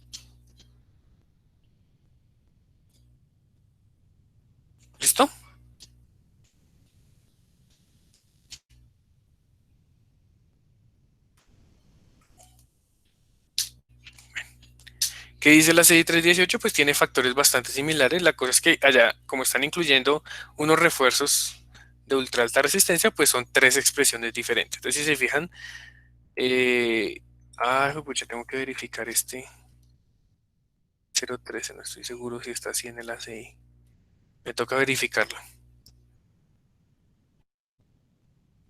A: ¿Listo? ¿Qué dice la CI 318? Pues tiene factores bastante similares. La cosa es que allá, como están incluyendo unos refuerzos de ultra alta resistencia, pues son tres expresiones diferentes. Entonces, si se fijan, pucha, tengo que verificar este 013, no estoy seguro si está así en el ACI. Me toca verificarlo.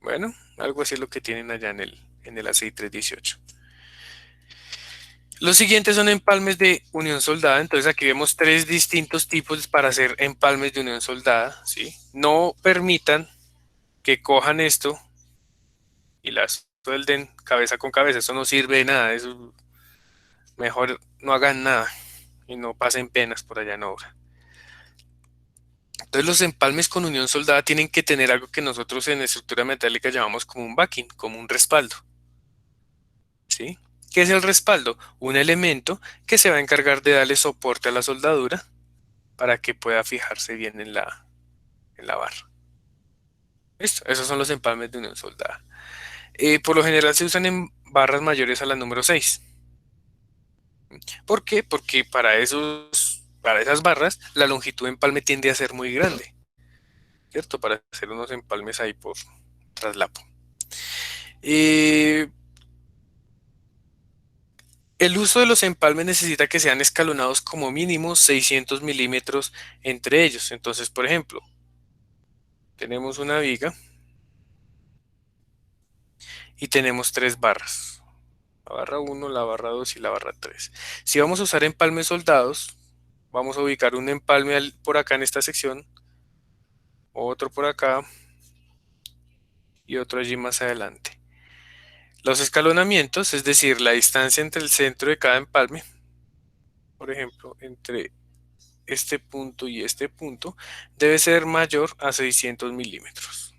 A: Bueno, algo así es lo que tienen allá en el ACI 318. Los siguientes son empalmes de unión soldada. Entonces aquí vemos tres distintos tipos para hacer empalmes de unión soldada, ¿sí? No permitan que cojan esto y las suelden cabeza con cabeza. Eso no sirve de nada. Eso mejor no hagan nada y no pasen penas por allá en obra. Entonces los empalmes con unión soldada tienen que tener algo que nosotros en estructura metálica llamamos como un backing, como un respaldo, ¿sí? ¿Qué es el respaldo? Un elemento que se va a encargar de darle soporte a la soldadura para que pueda fijarse bien en la barra. ¿Listo? Esos son los empalmes de unión soldada. Por lo general se usan en barras mayores a la número 6. ¿Por qué? Porque para esas barras la longitud de empalme tiende a ser muy grande, ¿cierto? Para hacer unos empalmes ahí por traslapo. El uso de los empalmes necesita que sean escalonados como mínimo 600 milímetros entre ellos. Entonces, por ejemplo, tenemos una viga y tenemos tres barras. La barra 1, la barra 2 y la barra 3. Si vamos a usar empalmes soldados, vamos a ubicar un empalme por acá en esta sección, otro por acá y otro allí más adelante. Los escalonamientos, es decir, la distancia entre el centro de cada empalme, por ejemplo, entre este punto y este punto, debe ser mayor a 600 milímetros.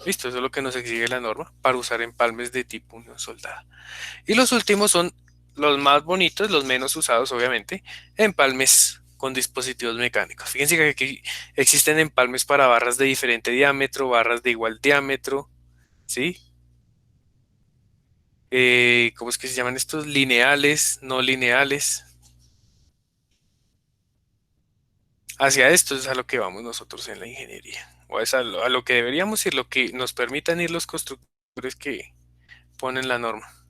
A: Listo, eso es lo que nos exige la norma para usar empalmes de tipo unión soldada. Y los últimos son los más bonitos, los menos usados, obviamente, empalmes con dispositivos mecánicos. Fíjense que aquí existen empalmes para barras de diferente diámetro, barras de igual diámetro, ¿sí? ¿Cómo es que se llaman estos? Lineales, no lineales. Hacia esto es a lo que vamos nosotros en la ingeniería, o es a lo que deberíamos ir, lo que nos permitan ir los constructores que ponen la norma,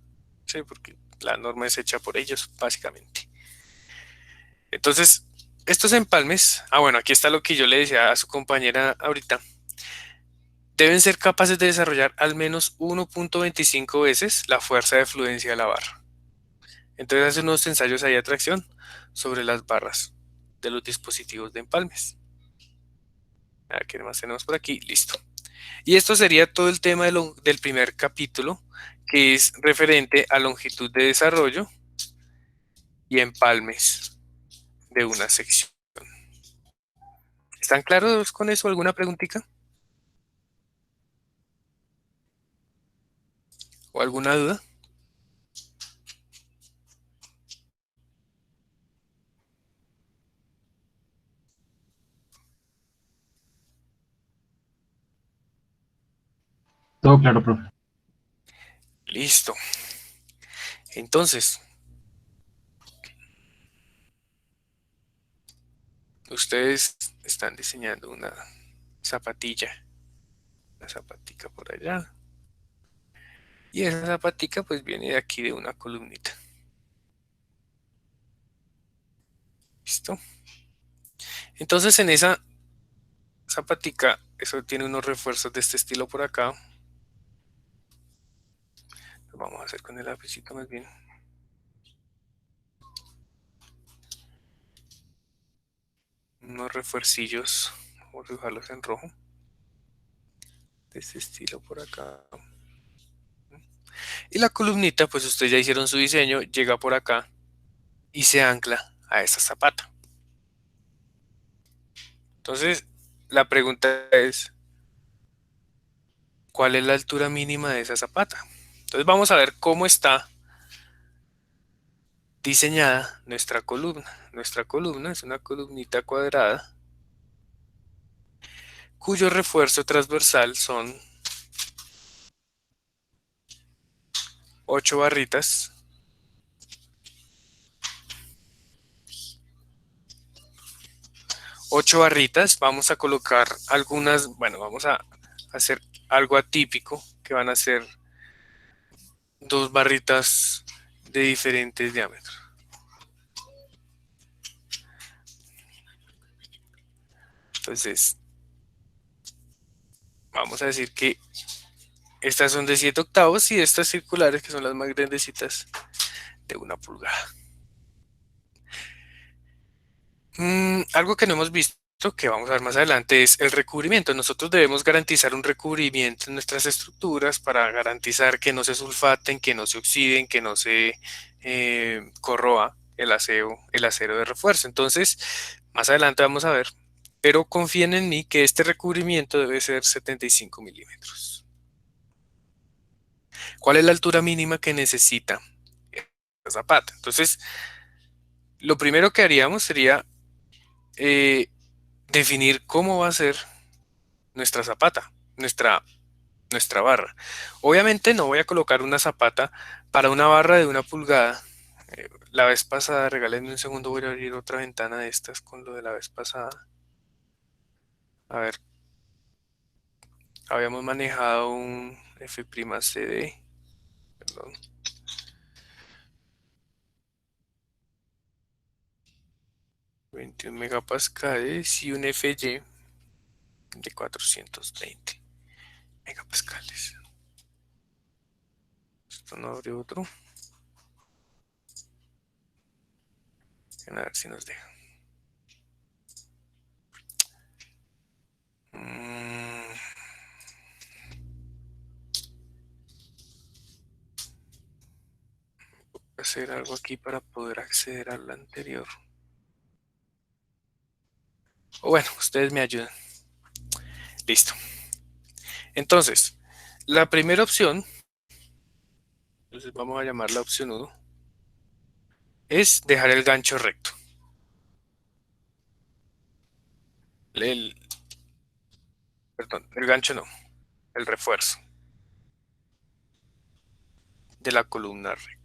A: ¿sí? Porque la norma es hecha por ellos, básicamente. Entonces, estos empalmes, bueno, aquí está lo que yo le decía a su compañera ahorita, deben ser capaces de desarrollar al menos 1.25 veces la fuerza de fluencia de la barra. Entonces hace unos ensayos ahí de tracción sobre las barras de los dispositivos de empalmes. A ver, ¿qué más tenemos por aquí? Listo. Y esto sería todo el tema del primer capítulo, que es referente a longitud de desarrollo y empalmes de una sección. ¿Están claros con eso? ¿Alguna preguntita? ¿O alguna duda?
G: Todo claro, profe.
A: Listo. Entonces, ustedes están diseñando una zapatica por allá. Y esa zapatica pues viene de aquí de una columnita. ¿Listo? Entonces en esa zapatica, eso tiene unos refuerzos de este estilo por acá. Lo vamos a hacer con el lapicito más bien. Unos refuercillos, vamos a dibujarlos en rojo. De este estilo por acá. Y la columnita, pues ustedes ya hicieron su diseño, llega por acá y se ancla a esa zapata. Entonces, la pregunta es, ¿cuál es la altura mínima de esa zapata? Entonces vamos a ver cómo está diseñada nuestra columna. Nuestra columna es una columnita cuadrada cuyo refuerzo transversal son 8 barritas. 8 barritas, vamos a colocar algunas, bueno, vamos a hacer algo atípico, que van a ser 2 barritas de diferentes diámetros. Entonces, vamos a decir que estas son de 7 octavos y estas circulares, que son las más grandecitas, de 1 pulgada. Algo que no hemos visto, que vamos a ver más adelante, es el recubrimiento. Nosotros debemos garantizar un recubrimiento en nuestras estructuras para garantizar que no se sulfaten, que no se oxiden, que no se corroa el acero de refuerzo. Entonces, más adelante vamos a ver, pero confíen en mí que este recubrimiento debe ser 75 milímetros. ¿Cuál es la altura mínima que necesita la zapata? Entonces, lo primero que haríamos sería definir cómo va a ser nuestra zapata, nuestra barra. Obviamente no voy a colocar una zapata para una barra de 1 pulgada. La vez pasada, regálenme un segundo, voy a abrir otra ventana de estas con lo de la vez pasada. A ver, habíamos manejado un F'CD, perdón. ...21 megapascales y un FY de 420 megapascales. Esto no abre otro. A ver si nos deja. hacer algo aquí para poder acceder a la anterior. O bueno, ustedes me ayudan. Listo. Entonces, la primera opción, entonces vamos a llamarla opción 1, es dejar el gancho recto. El, perdón, el gancho no, el refuerzo de la columna recto.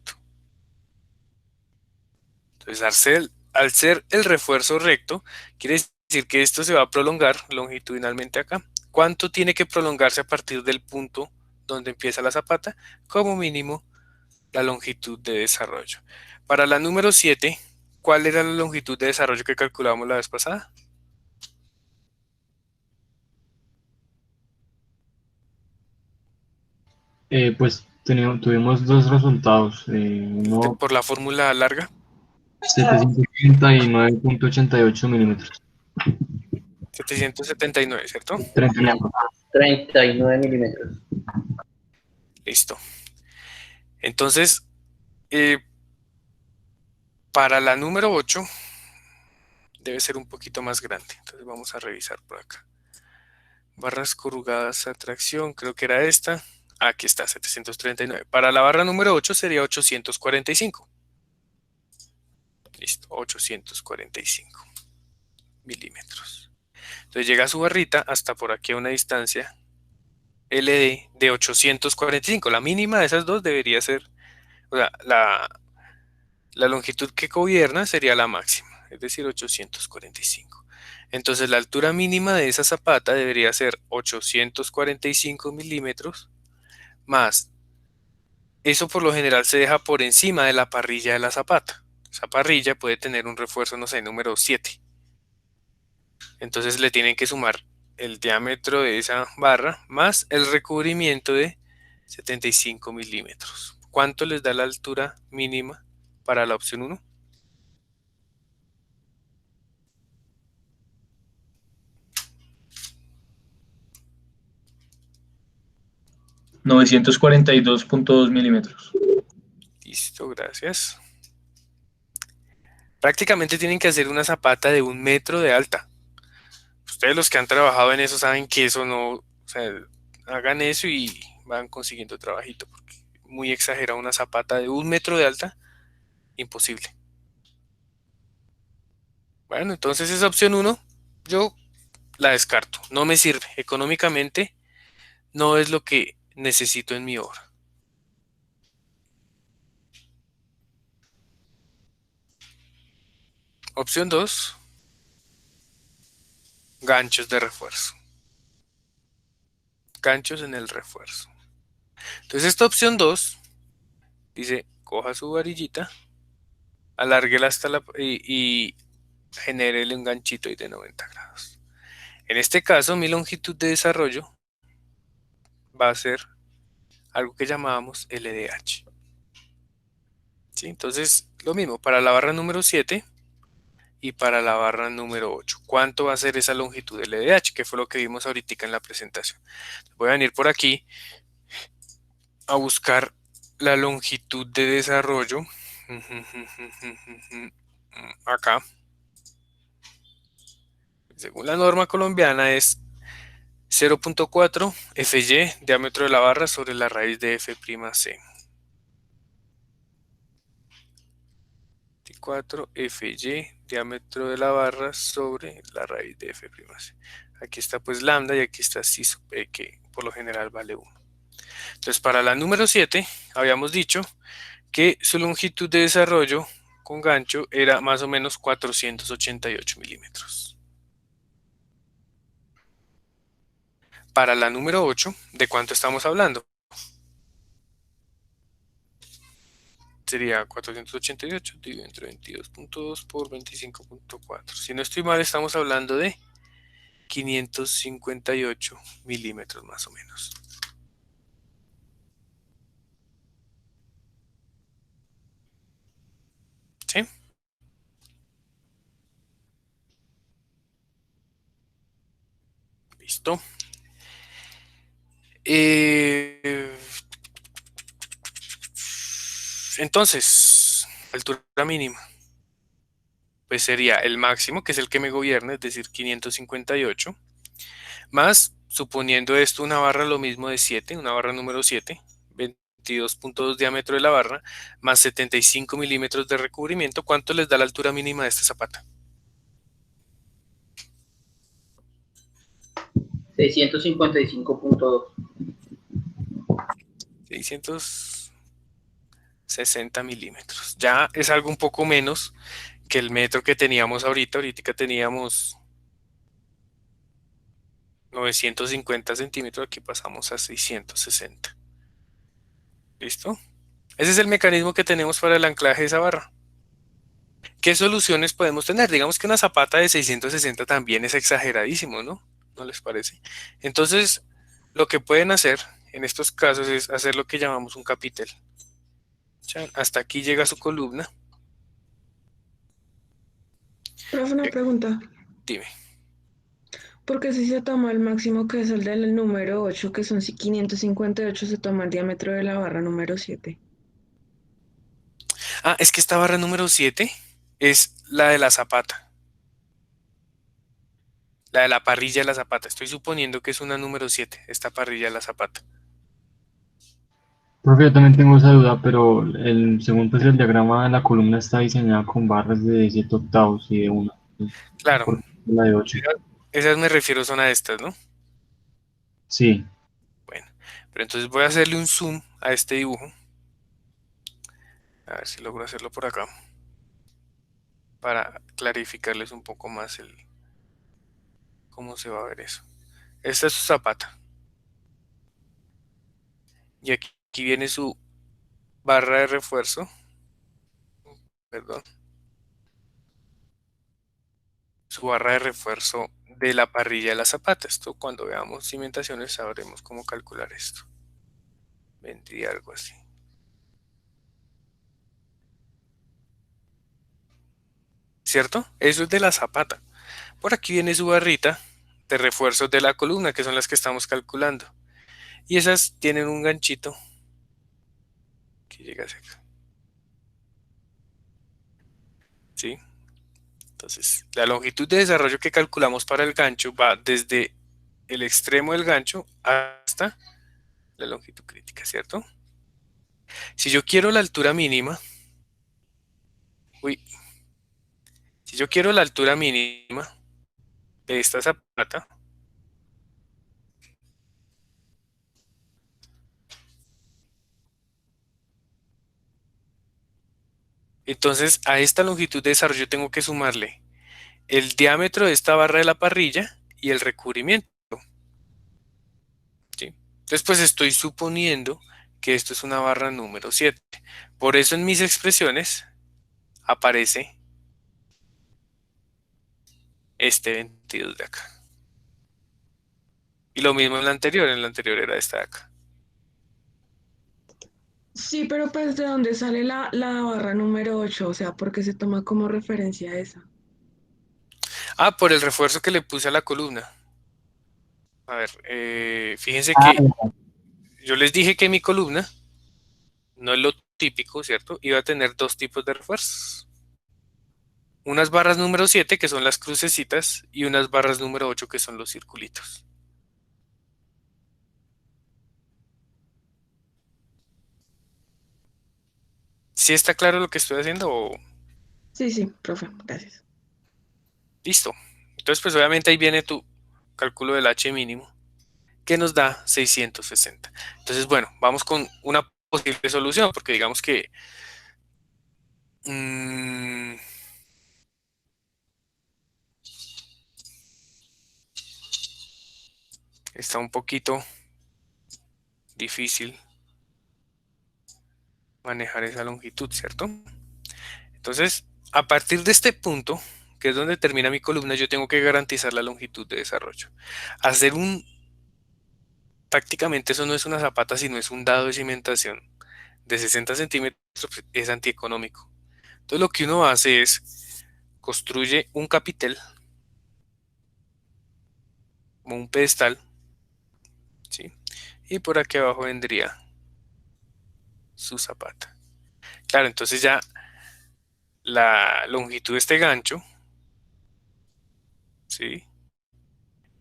A: Entonces, al ser el refuerzo recto, quiere decir que esto se va a prolongar longitudinalmente acá. ¿Cuánto tiene que prolongarse a partir del punto donde empieza la zapata? Como mínimo, la longitud de desarrollo. Para la número 7, ¿cuál era la longitud de desarrollo que calculamos la vez pasada?
G: Pues tuvimos dos resultados, uno
A: Por la fórmula larga,
G: 739,88 milímetros.
A: 779, ¿cierto?
G: 39.
F: 39 milímetros.
A: Listo. Entonces, para la número 8, debe ser un poquito más grande. Entonces vamos a revisar por acá. Barras corrugadas a tracción, creo que era esta. Aquí está, 739. Para la barra número 8 sería 845. Listo, 845 milímetros. Entonces llega a su barrita hasta por aquí a una distancia LD de 845. La mínima de esas dos debería ser, o sea, la longitud que gobierna sería la máxima, es decir, 845. Entonces la altura mínima de esa zapata debería ser 845 milímetros más. Eso por lo general se deja por encima de la parrilla de la zapata. Esa parrilla puede tener un refuerzo, no sé, número 7. Entonces le tienen que sumar el diámetro de esa barra más el recubrimiento de 75 milímetros. ¿Cuánto les da la altura mínima para la opción 1?
E: $942.2 milímetros.
A: Listo, gracias. Prácticamente tienen que hacer una zapata de 1 metro de alta. Ustedes los que han trabajado en eso saben que eso no, o sea, hagan eso y van consiguiendo trabajito, porque muy exagerado una zapata de 1 metro de alta, imposible. Bueno, entonces esa opción 1, yo la descarto, no me sirve. Económicamente no es lo que necesito en mi obra. Opción 2, ganchos de refuerzo. Ganchos en el refuerzo. Entonces esta opción 2 dice, coja su varillita, alárguela hasta y genérele un ganchito ahí de 90 grados. En este caso, mi longitud de desarrollo va a ser algo que llamábamos LDH. ¿Sí? Entonces, lo mismo para la barra número 7 y para la barra número 8. ¿Cuánto va a ser esa longitud LDH? Que fue lo que vimos ahorita en la presentación. Voy a venir por aquí a buscar la longitud de desarrollo. Acá. Según la norma colombiana es 0.4 FY, diámetro de la barra sobre la raíz de F'C. 4 FY, diámetro de la barra sobre la raíz de F'C. Aquí está pues lambda y aquí está psi sub e, que por lo general vale 1. Entonces para la número 7 habíamos dicho que su longitud de desarrollo con gancho era más o menos 488 milímetros. Para la número 8, ¿de cuánto estamos hablando? Sería 488 dividido entre 22.2 por 25.4. Si no estoy mal, estamos hablando de 558 milímetros más o menos. ¿Sí? Listo. Entonces, altura mínima, pues sería el máximo, que es el que me gobierna, es decir, 558, más, suponiendo esto una barra lo mismo de 7, una barra número 7, 22.2 diámetro de la barra, más 75 milímetros de recubrimiento. ¿Cuánto les da la altura mínima de esta zapata?
F: 655.2.
A: 660 milímetros. Ya es algo un poco menos que el metro que teníamos ahorita. Ahorita teníamos 950 centímetros, aquí pasamos a 660. ¿Listo? Ese es el mecanismo que tenemos para el anclaje de esa barra. ¿Qué soluciones podemos tener? Digamos que una zapata de 660 también es exageradísimo, ¿no? ¿No les parece? Entonces, lo que pueden hacer en estos casos es hacer lo que llamamos un capitel. Hasta aquí llega su columna.
H: Profe, una pregunta.
A: Dime.
H: Porque si se toma el máximo que es el del número 8, que son 558, se toma el diámetro de la barra número 7.
A: Ah, es que esta barra número 7 es la de la zapata. La de la parrilla de la zapata. Estoy suponiendo que es una número 7, esta parrilla de la zapata.
G: Profe, yo también tengo esa duda, pero según pues el diagrama de la columna está diseñada con barras de 7 octavos y de 1.
A: Claro,
G: ¿Por qué la de 8?
A: esas me refiero son a estas, ¿no?
G: Sí.
A: Bueno, pero entonces voy a hacerle un zoom a este dibujo. A ver si logro hacerlo por acá. Para clarificarles un poco más cómo se va a ver eso. Esta es su zapata. Y aquí viene su barra de refuerzo. Perdón. Su barra de refuerzo de la parrilla de la zapata. Esto cuando veamos cimentaciones sabremos cómo calcular esto. Vendría algo así. ¿Cierto? Eso es de la zapata. Por aquí viene su barrita de refuerzos de la columna, que son las que estamos calculando. Y esas tienen un ganchito que llega hacia acá. ¿Sí? Entonces, la longitud de desarrollo que calculamos para el gancho va desde el extremo del gancho hasta la longitud crítica, ¿cierto? Si yo quiero la altura mínima, si yo quiero la altura mínima de esta zapata, entonces a esta longitud de desarrollo tengo que sumarle el diámetro de esta barra de la parrilla y el recubrimiento. ¿Sí? Entonces, pues estoy suponiendo que esto es una barra número 7. Por eso en mis expresiones aparece este 22 de acá. Y lo mismo en la anterior era esta de acá.
H: Sí, pero pues ¿de dónde sale la barra número 8? O sea, porque se toma como referencia esa.
A: Ah, por el refuerzo que le puse a la columna. A ver, fíjense
G: Ah,
A: que yo les dije que mi columna, no es lo típico, ¿cierto? Iba a tener dos tipos de refuerzos. Unas barras número 7, que son las crucecitas, y unas barras número 8, que son los circulitos. ¿Sí está claro lo que estoy haciendo o...?
H: Sí, sí, profe, gracias.
A: Listo. Entonces, pues obviamente ahí viene tu cálculo del H mínimo, que nos da 660. Entonces, bueno, vamos con una posible solución, porque digamos que está un poquito difícil manejar esa longitud, ¿cierto? Entonces, a partir de este punto, que es donde termina mi columna, yo tengo que garantizar la longitud de desarrollo. Hacer prácticamente eso no es una zapata, sino es un dado de cimentación de 60 centímetros, es antieconómico. Entonces lo que uno hace es construye un capitel, como un pedestal, ¿sí? Y por aquí abajo vendría su zapata. Claro, entonces ya la longitud de este gancho, ¿sí?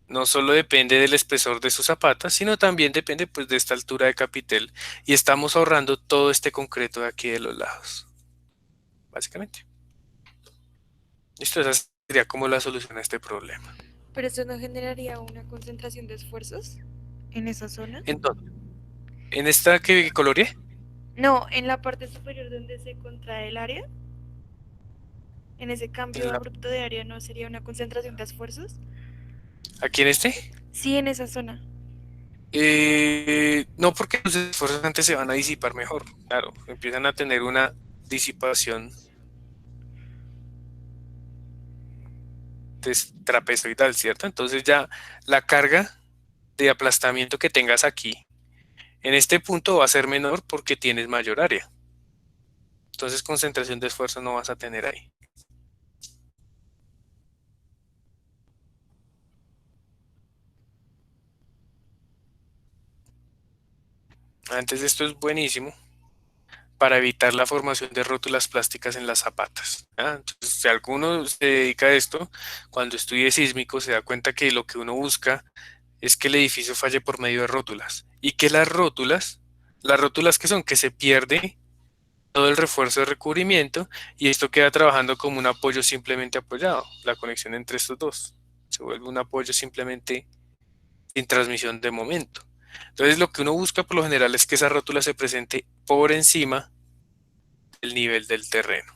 A: No solo depende del espesor de su zapata, sino también depende pues de esta altura de capitel y estamos ahorrando todo este concreto de aquí de los lados, básicamente. Listo, esa sería como la solución a este problema.
I: Pero eso no generaría una concentración de esfuerzos en esa zona.
A: Entonces, en esta que coloreé,
I: No, en la parte superior donde se contrae el área, en ese cambio
A: en la-
I: abrupto de área, ¿no sería una concentración de esfuerzos?
A: aquí en este,
I: Sí, en esa zona.
A: no, porque los esfuerzos antes se van a disipar mejor, claro, empiezan a tener una disipación trapezoidal, ¿cierto? Entonces ya la carga de aplastamiento que tengas aquí en este punto va a ser menor porque tienes mayor área. Entonces concentración de esfuerzo no vas a tener ahí. Antes de esto es buenísimo para evitar la formación de rótulas plásticas en las zapatas. Entonces, si alguno se dedica a esto, cuando estudie sísmico se da cuenta que lo que uno busca es que el edificio falle por medio de rótulas y que las rótulas que son que se pierde todo el refuerzo de recubrimiento y esto queda trabajando como un apoyo simplemente apoyado, la conexión entre estos dos. Se vuelve un apoyo simplemente sin transmisión de momento. Entonces lo que uno busca por lo general es que esa rótula se presente por encima del nivel del terreno.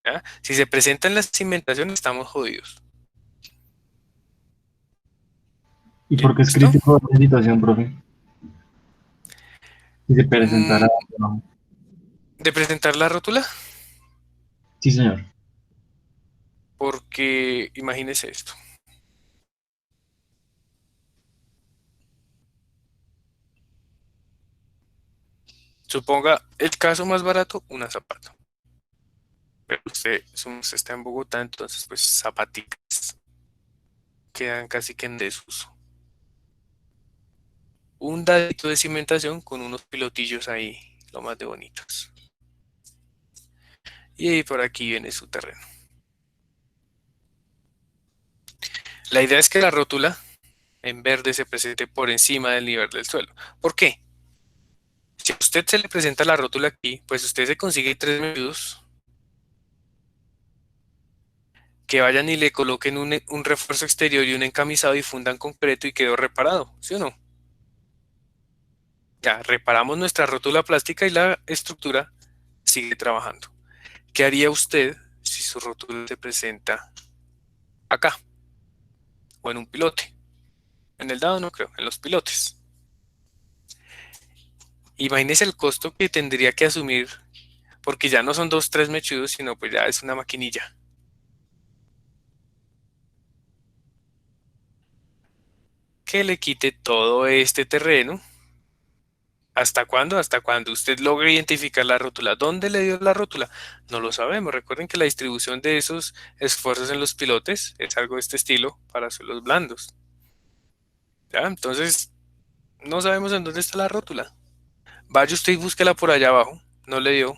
A: ¿Ya? Si se presenta en la cimentación estamos jodidos.
G: ¿Y por qué es
A: ¿Listo?
G: crítico la situación, profe? Si se
A: Mm,
G: presentara abajo.
A: de presentar la rótula,
G: Sí, señor.
A: porque imagínese esto. Suponga el caso más barato, una zapata. Pero usted está en Bogotá, entonces pues zapaticas quedan casi que en desuso. Un dadito de cimentación con unos pilotillos ahí, lo más de bonitos. Y ahí por aquí viene su terreno. La idea es que la rótula en verde se presente por encima del nivel del suelo. ¿Por qué? Si a usted se le presenta la rótula aquí, pues usted se consigue tres medios que vayan y le coloquen un refuerzo exterior y un encamisado y fundan concreto y quedó reparado, ¿sí o no? Ya, reparamos nuestra rótula plástica y la estructura sigue trabajando. ¿Qué haría usted si su rótula se presenta acá o en un pilote? En el dado no creo, en los pilotes. Imagínese el costo que tendría que asumir, porque ya no son dos, tres mechudos, sino pues ya es una maquinilla. Que le quite todo este terreno. ¿Hasta cuándo? Hasta cuando usted logre identificar la rótula. ¿Dónde le dio la rótula? No lo sabemos. Recuerden que la distribución de esos esfuerzos en los pilotes es algo de este estilo para suelos blandos. ¿Ya? Entonces, no sabemos en dónde está la rótula. Vaya usted y búsquela por allá abajo. No le dio.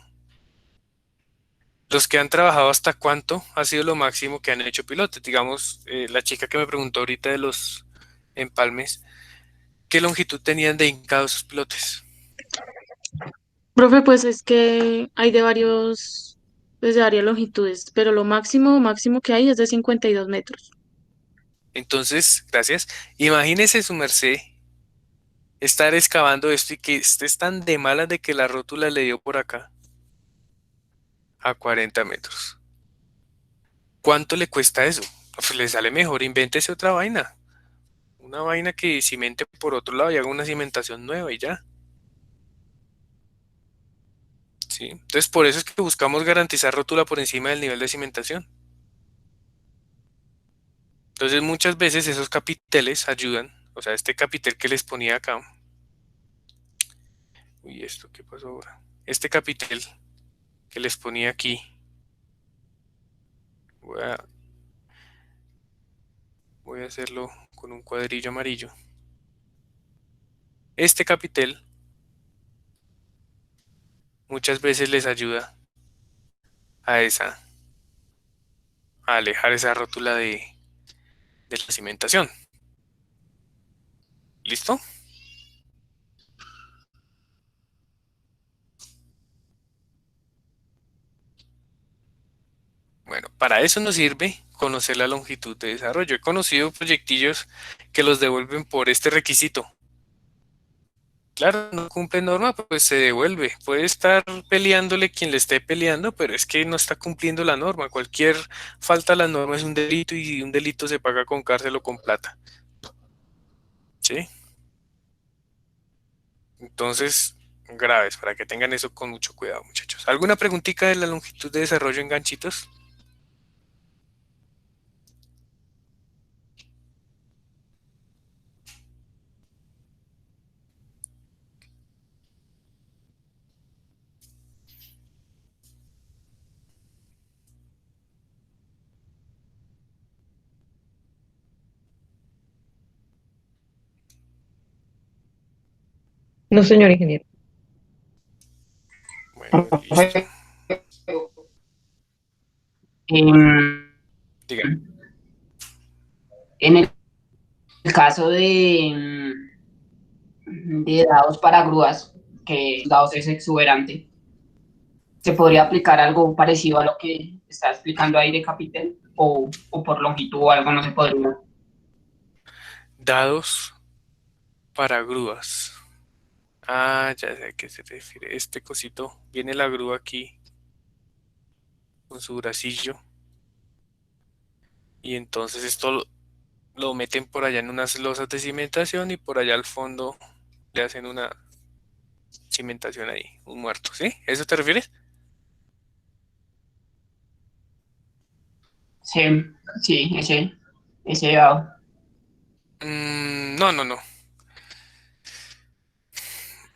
A: Los que han trabajado hasta cuánto ha sido lo máximo que han hecho pilotes. Digamos, la chica que me preguntó ahorita de los empalmes, ¿qué longitud tenían de hincados esos pilotes?
B: Profe, pues es que hay pues de varias longitudes, pero lo máximo que hay es de 52 metros.
A: Entonces, gracias. Imagínese su merced estar excavando esto y que estés tan de malas de que la rótula le dio por acá a 40 metros. ¿Cuánto le cuesta eso? Pues le sale mejor, invéntese otra vaina. Una vaina que cimente por otro lado y haga una cimentación nueva y ya. ¿Sí? Entonces, por eso es que buscamos garantizar rótula por encima del nivel de cimentación. Entonces, muchas veces esos capiteles ayudan. O sea, este capitel que les ponía acá. Uy, ¿esto qué pasó ahora? Este capitel que les ponía aquí. Voy a, voy a hacerlo con un cuadrillo amarillo. Este capitel muchas veces les ayuda a esa a alejar esa rótula de la cimentación. ¿Listo? Bueno, para eso nos sirve conocer la longitud de desarrollo. He conocido proyectillos que los devuelven por este requisito. Claro, no cumple norma, pues se devuelve. Puede estar peleándole quien le esté peleando, pero es que no está cumpliendo la norma. Cualquier falta a la norma es un delito y un delito se paga con cárcel o con plata. ¿Sí? Entonces, graves, para que tengan eso con mucho cuidado, muchachos. ¿Alguna preguntita de la longitud de desarrollo en ganchitos?
D: No, señor ingeniero.
A: Bueno, listo.
J: Profe, em,
A: Diga.
J: en el caso de dados para grúas, que dados es exuberante, ¿se podría aplicar algo parecido a lo que está explicando ahí de Capitel? O por longitud o algo no se podría.
A: Dados para grúas. Ah, ya sé a qué se refiere. Este cosito, viene la grúa aquí con su bracillo. Y entonces esto lo meten por allá en unas losas de cimentación y por allá al fondo le hacen una cimentación ahí, un muerto, ¿sí? ¿Eso te refieres?
J: Sí, sí, ese dado.
A: No, no, no.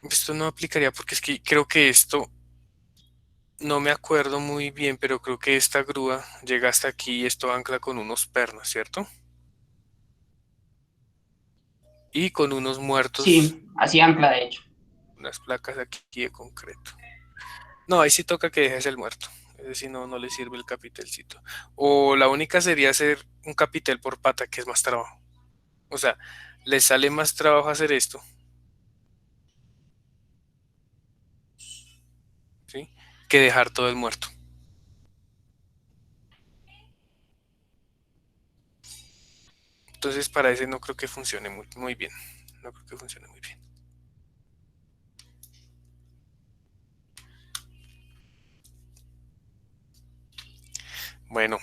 A: Esto no aplicaría porque es que creo que esto, no me acuerdo muy bien, pero creo que esta grúa llega hasta aquí y esto ancla con unos pernos, ¿cierto? Y con unos muertos,
J: Sí, así ancla de hecho.
A: unas placas aquí de concreto. No, ahí sí toca que dejes el muerto. Ese sí no le sirve el capitelcito. O la única sería hacer un capitel por pata, que es más trabajo. O sea, le sale más trabajo hacer esto, ¿sí? Que dejar todo el muerto. Entonces, para ese no creo que funcione muy bien. No creo que funcione muy bien. Bueno,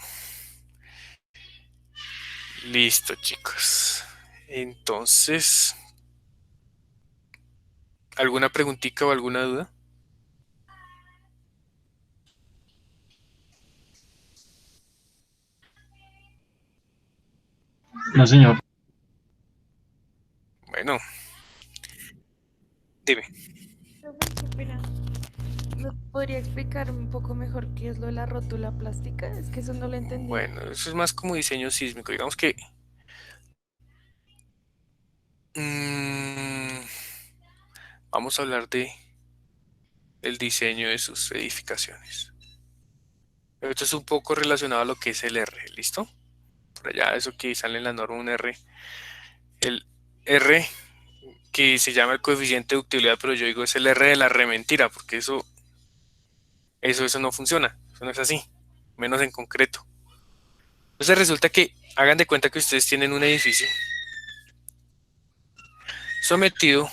A: listo, chicos. Entonces, ¿alguna preguntita o alguna duda?
G: No, señor.
A: Bueno, dime.
I: Profe, qué pena. ¿Me podría explicar un poco mejor qué es lo de la rótula plástica? Es que eso no lo entendí.
A: Bueno, eso es más como diseño sísmico. Digamos que mm, vamos a hablar de el diseño de sus edificaciones. Esto es un poco relacionado a lo que es el R, ¿listo? Por allá, eso que sale en la norma un R. El R que se llama el coeficiente de ductibilidad, pero yo digo es el R de la rementira, porque eso no funciona, eso no es así, menos en concreto. Entonces resulta que hagan de cuenta que ustedes tienen un edificio sometido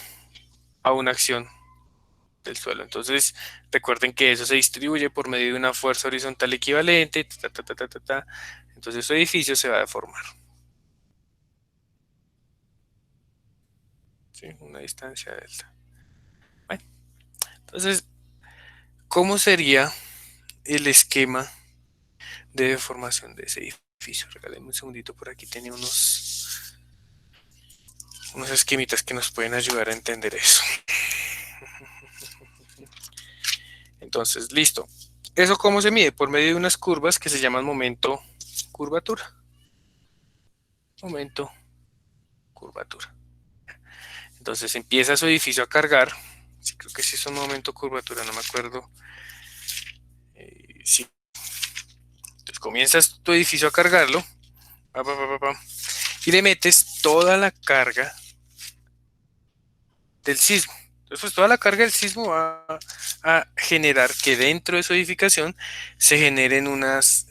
A: a una acción del suelo. Entonces recuerden que eso se distribuye por medio de una fuerza horizontal equivalente, entonces su edificio se va a deformar. ¿Sí? Una distancia delta. Bueno, entonces, ¿cómo sería el esquema de deformación de ese edificio? Regálenme un segundito, por aquí tenía unos esquemitas que nos pueden ayudar a entender eso. Entonces, listo. ¿Eso cómo se mide? Por medio de unas curvas que se llaman momento curvatura. Momento curvatura. Entonces empieza su edificio a cargar. Sí, creo que sí es un momento curvatura, no me acuerdo. Sí. Entonces comienzas tu edificio a cargarlo, y le metes toda la carga del sismo. Entonces, pues toda la carga del sismo va a generar que dentro de su edificación se generen unos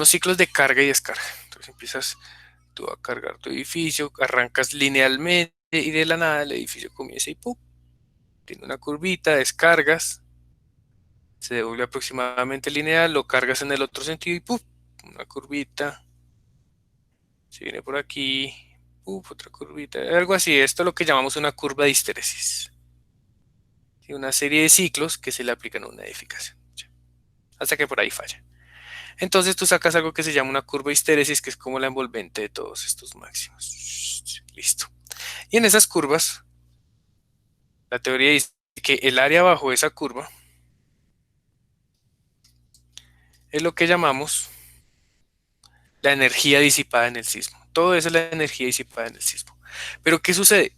A: ciclos de carga y descarga. Entonces empiezas tú a cargar tu edificio, arrancas linealmente y de la nada el edificio comienza y ¡pum! Tiene una curvita, descargas, se devuelve aproximadamente lineal, lo cargas en el otro sentido y ¡pum! Una curvita, se viene por aquí, otra curvita, algo así. Esto es lo que llamamos una curva de histéresis. Y una serie de ciclos que se le aplican a una edificación, hasta que por ahí falla. Entonces tú sacas algo que se llama una curva de histéresis, que es como la envolvente de todos estos máximos. Listo. Y en esas curvas, la teoría dice que el área bajo esa curva es lo que llamamos la energía disipada en el sismo. Todo eso es la energía disipada en el sismo. Pero ¿qué sucede?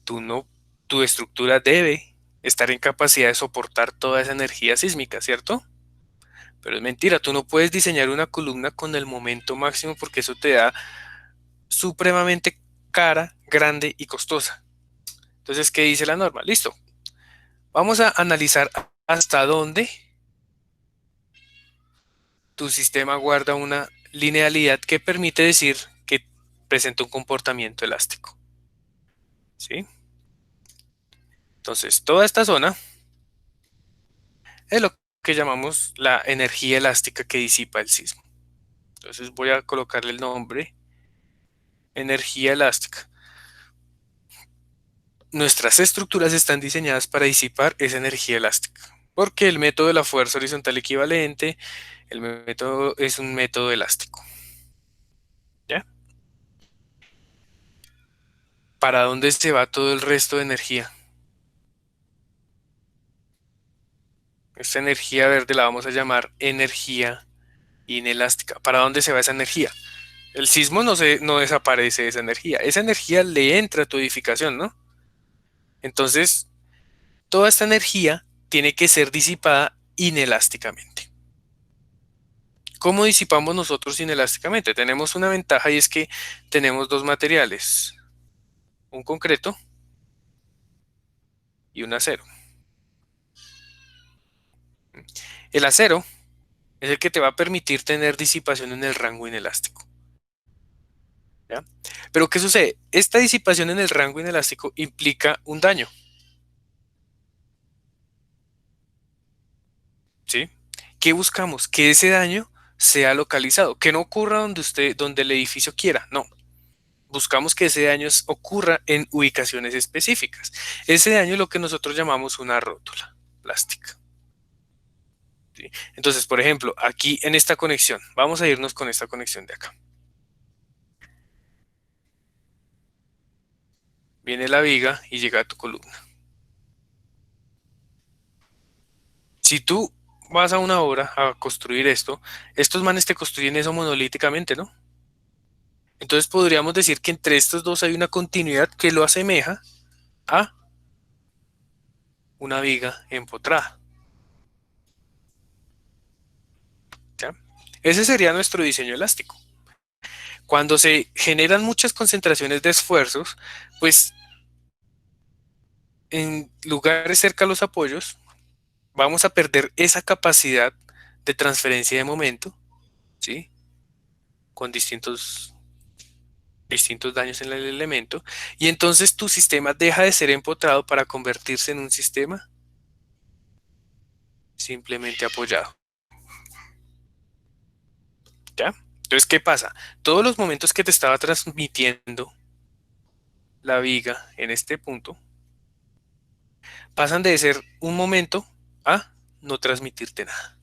A: Tu estructura debe estar en capacidad de soportar toda esa energía sísmica, ¿cierto? Pero es mentira, tú no puedes diseñar una columna con el momento máximo porque eso te da supremamente cara, grande y costosa. Entonces, ¿qué dice la norma? Listo. Vamos a analizar hasta dónde tu sistema guarda una linealidad que permite decir que presenta un comportamiento elástico. ¿Sí? Entonces, toda esta zona es lo que llamamos la energía elástica que disipa el sismo. Entonces voy a colocarle el nombre energía elástica. Nuestras estructuras están diseñadas para disipar esa energía elástica, porque el método de la fuerza horizontal equivalente, el método es un método elástico. ¿Ya? ¿Para dónde se va todo el resto de energía? Esta energía verde la vamos a llamar energía inelástica. ¿Para dónde se va esa energía? El sismo no desaparece esa energía. Esa energía le entra a tu edificación, ¿no? Entonces, toda esta energía tiene que ser disipada inelásticamente. ¿Cómo disipamos nosotros inelásticamente? Tenemos una ventaja y es que tenemos dos materiales, un concreto y un acero. El acero es el que te va a permitir tener disipación en el rango inelástico. ¿Ya? Pero ¿qué sucede? Esta disipación en el rango inelástico implica un daño. ¿Sí? ¿Qué buscamos? Que ese daño sea localizado, que no ocurra donde el edificio quiera, no. Buscamos que ese daño ocurra en ubicaciones específicas. Ese daño es lo que nosotros llamamos una rótula plástica. ¿Sí? Entonces, por ejemplo, aquí en esta conexión, vamos a irnos con esta conexión de acá. Viene la viga y llega a tu columna. Si tú vas a una obra a construir esto, estos manes te construyen eso monolíticamente, ¿no? Entonces podríamos decir que entre estos dos hay una continuidad que lo asemeja a una viga empotrada. ¿Ya? Ese sería nuestro diseño elástico. Cuando se generan muchas concentraciones de esfuerzos, pues en lugares cerca a los apoyos, vamos a perder esa capacidad de transferencia de momento, ¿sí? Con distintos daños en el elemento, y entonces tu sistema deja de ser empotrado para convertirse en un sistema simplemente apoyado. ¿Ya? Entonces, ¿qué pasa? Todos los momentos que te estaba transmitiendo la viga en este punto pasan de ser un momento a no transmitirte nada.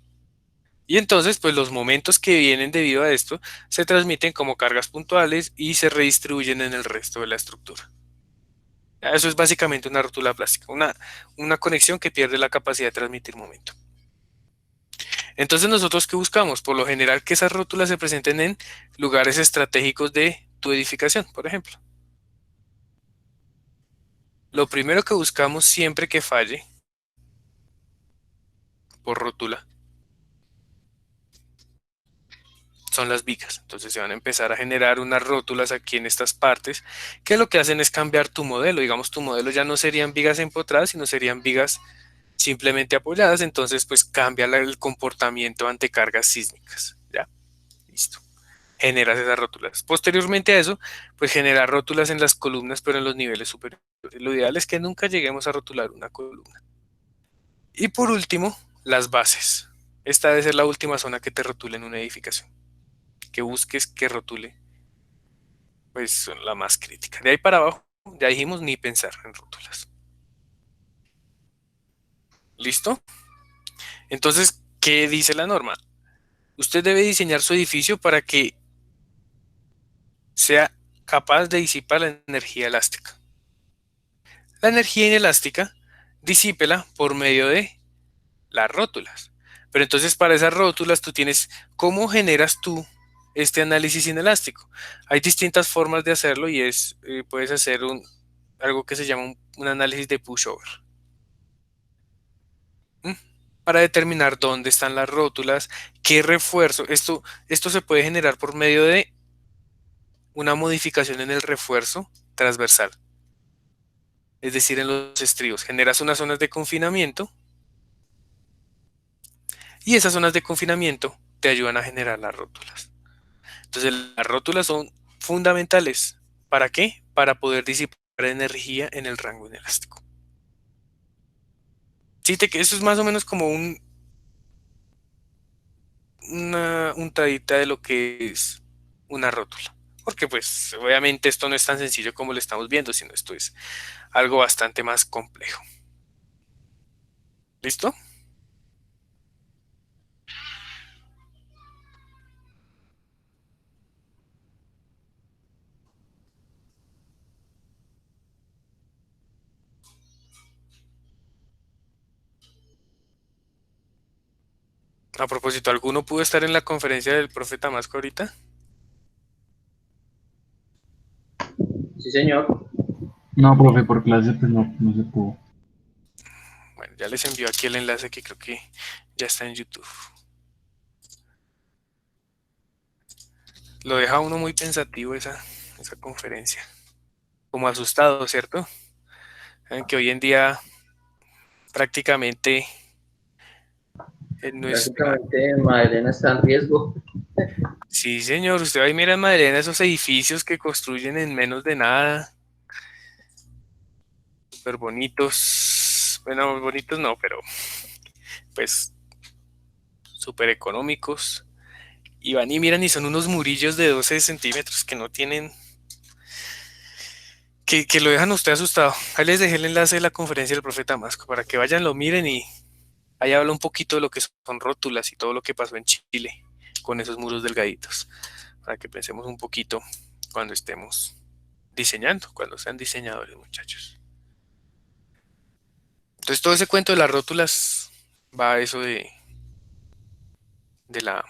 A: Y entonces, pues los momentos que vienen debido a esto se transmiten como cargas puntuales y se redistribuyen en el resto de la estructura. Eso es básicamente una rótula plástica, una conexión que pierde la capacidad de transmitir momento. Entonces, ¿nosotros qué buscamos? Por lo general, que esas rótulas se presenten en lugares estratégicos de tu edificación, por ejemplo. Lo primero que buscamos siempre que falle por rótula son las vigas. Entonces se van a empezar a generar unas rótulas aquí en estas partes, que lo que hacen es cambiar tu modelo. Digamos, tu modelo ya no serían vigas empotradas, sino serían vigas simplemente apoyadas. Entonces, pues cambia el comportamiento ante cargas sísmicas. Ya, listo. Generas esas rótulas. Posteriormente a eso, pues generar rótulas en las columnas, pero en los niveles superiores. Lo ideal es que nunca lleguemos a rotular una columna. Y por último, las bases. Esta debe ser la última zona que te rotule en una edificación. Que busques que rotule, pues son la más crítica. De ahí para abajo, ya dijimos ni pensar en rótulas. ¿Listo? Entonces, ¿qué dice la norma? Usted debe diseñar su edificio para que sea capaz de disipar la energía elástica. La energía inelástica, disípela por medio de las rótulas. Pero entonces para esas rótulas tú tienes, ¿cómo generas tú este análisis inelástico? Hay distintas formas de hacerlo y puedes hacer algo que se llama un análisis de pushover. ¿Mm? Para determinar dónde están las rótulas, qué refuerzo. Esto se puede generar por medio de una modificación en el refuerzo transversal. Es decir, en los estribos. Generas unas zonas de confinamiento y esas zonas de confinamiento te ayudan a generar las rótulas. Entonces las rótulas son fundamentales. ¿Para qué? Para poder disipar energía en el rango inelástico. Sí, eso es más o menos como una untadita de lo que es una rótula. Porque pues obviamente esto no es tan sencillo como lo estamos viendo, sino esto es algo bastante más complejo. ¿Listo? A propósito, ¿alguno pudo estar en la conferencia del profe Tamasco ahorita?
F: Sí, señor.
G: No, profe, por clase pues no se pudo.
A: Bueno, ya les envío aquí el enlace que creo que ya está en YouTube. Lo deja uno muy pensativo esa conferencia. Como asustado, ¿cierto? Saben que hoy en día prácticamente en nuestra...
F: Básicamente, Magdalena está en riesgo.
A: Sí, señor, usted va y mira en Madrid esos edificios que construyen en menos de nada. Súper bonitos. Bueno, bonitos no, pero pues súper económicos. Y van y miran y son unos murillos de 12 centímetros que no tienen... Que lo dejan a usted asustado. Ahí les dejé el enlace de la conferencia del profe Tamasco para que vayan, lo miren y ahí habla un poquito de lo que son rótulas y todo lo que pasó en Chile con esos muros delgaditos. Para que pensemos un poquito cuando estemos diseñando, cuando sean diseñadores, muchachos. Entonces todo ese cuento de las rótulas va a eso de la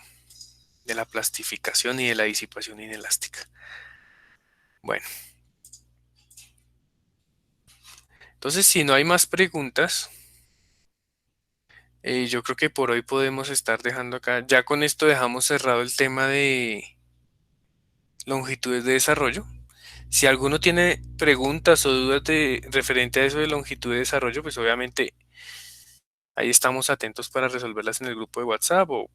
A: plastificación y de la disipación inelástica. Bueno, entonces si no hay más preguntas, yo creo que por hoy podemos estar dejando acá. Ya con esto dejamos cerrado el tema de longitudes de desarrollo. Si alguno tiene preguntas o dudas referente a eso de longitud de desarrollo, pues obviamente ahí estamos atentos para resolverlas en el grupo de WhatsApp o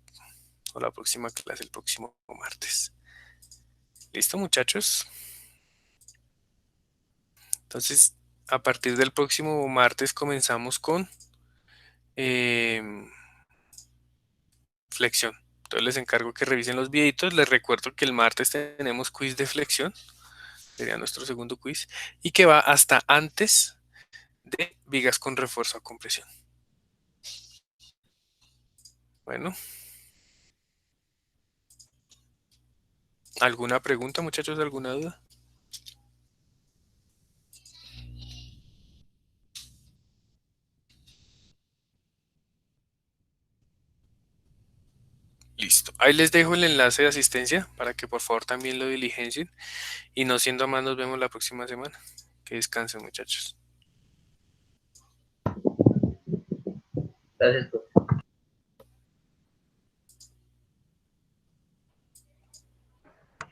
A: la próxima clase el próximo martes. ¿Listo, muchachos? Entonces, a partir del próximo martes comenzamos con flexión. Entonces les encargo que revisen los videitos. Les recuerdo que el martes tenemos quiz de flexión. Sería nuestro segundo quiz. Y que va hasta antes de vigas con refuerzo a compresión. Bueno. ¿Alguna pregunta, muchachos? ¿Alguna duda? Listo. Ahí les dejo el enlace de asistencia para que por favor también lo diligencien. Y no siendo más, nos vemos la próxima semana. Que descansen, muchachos.
F: Gracias.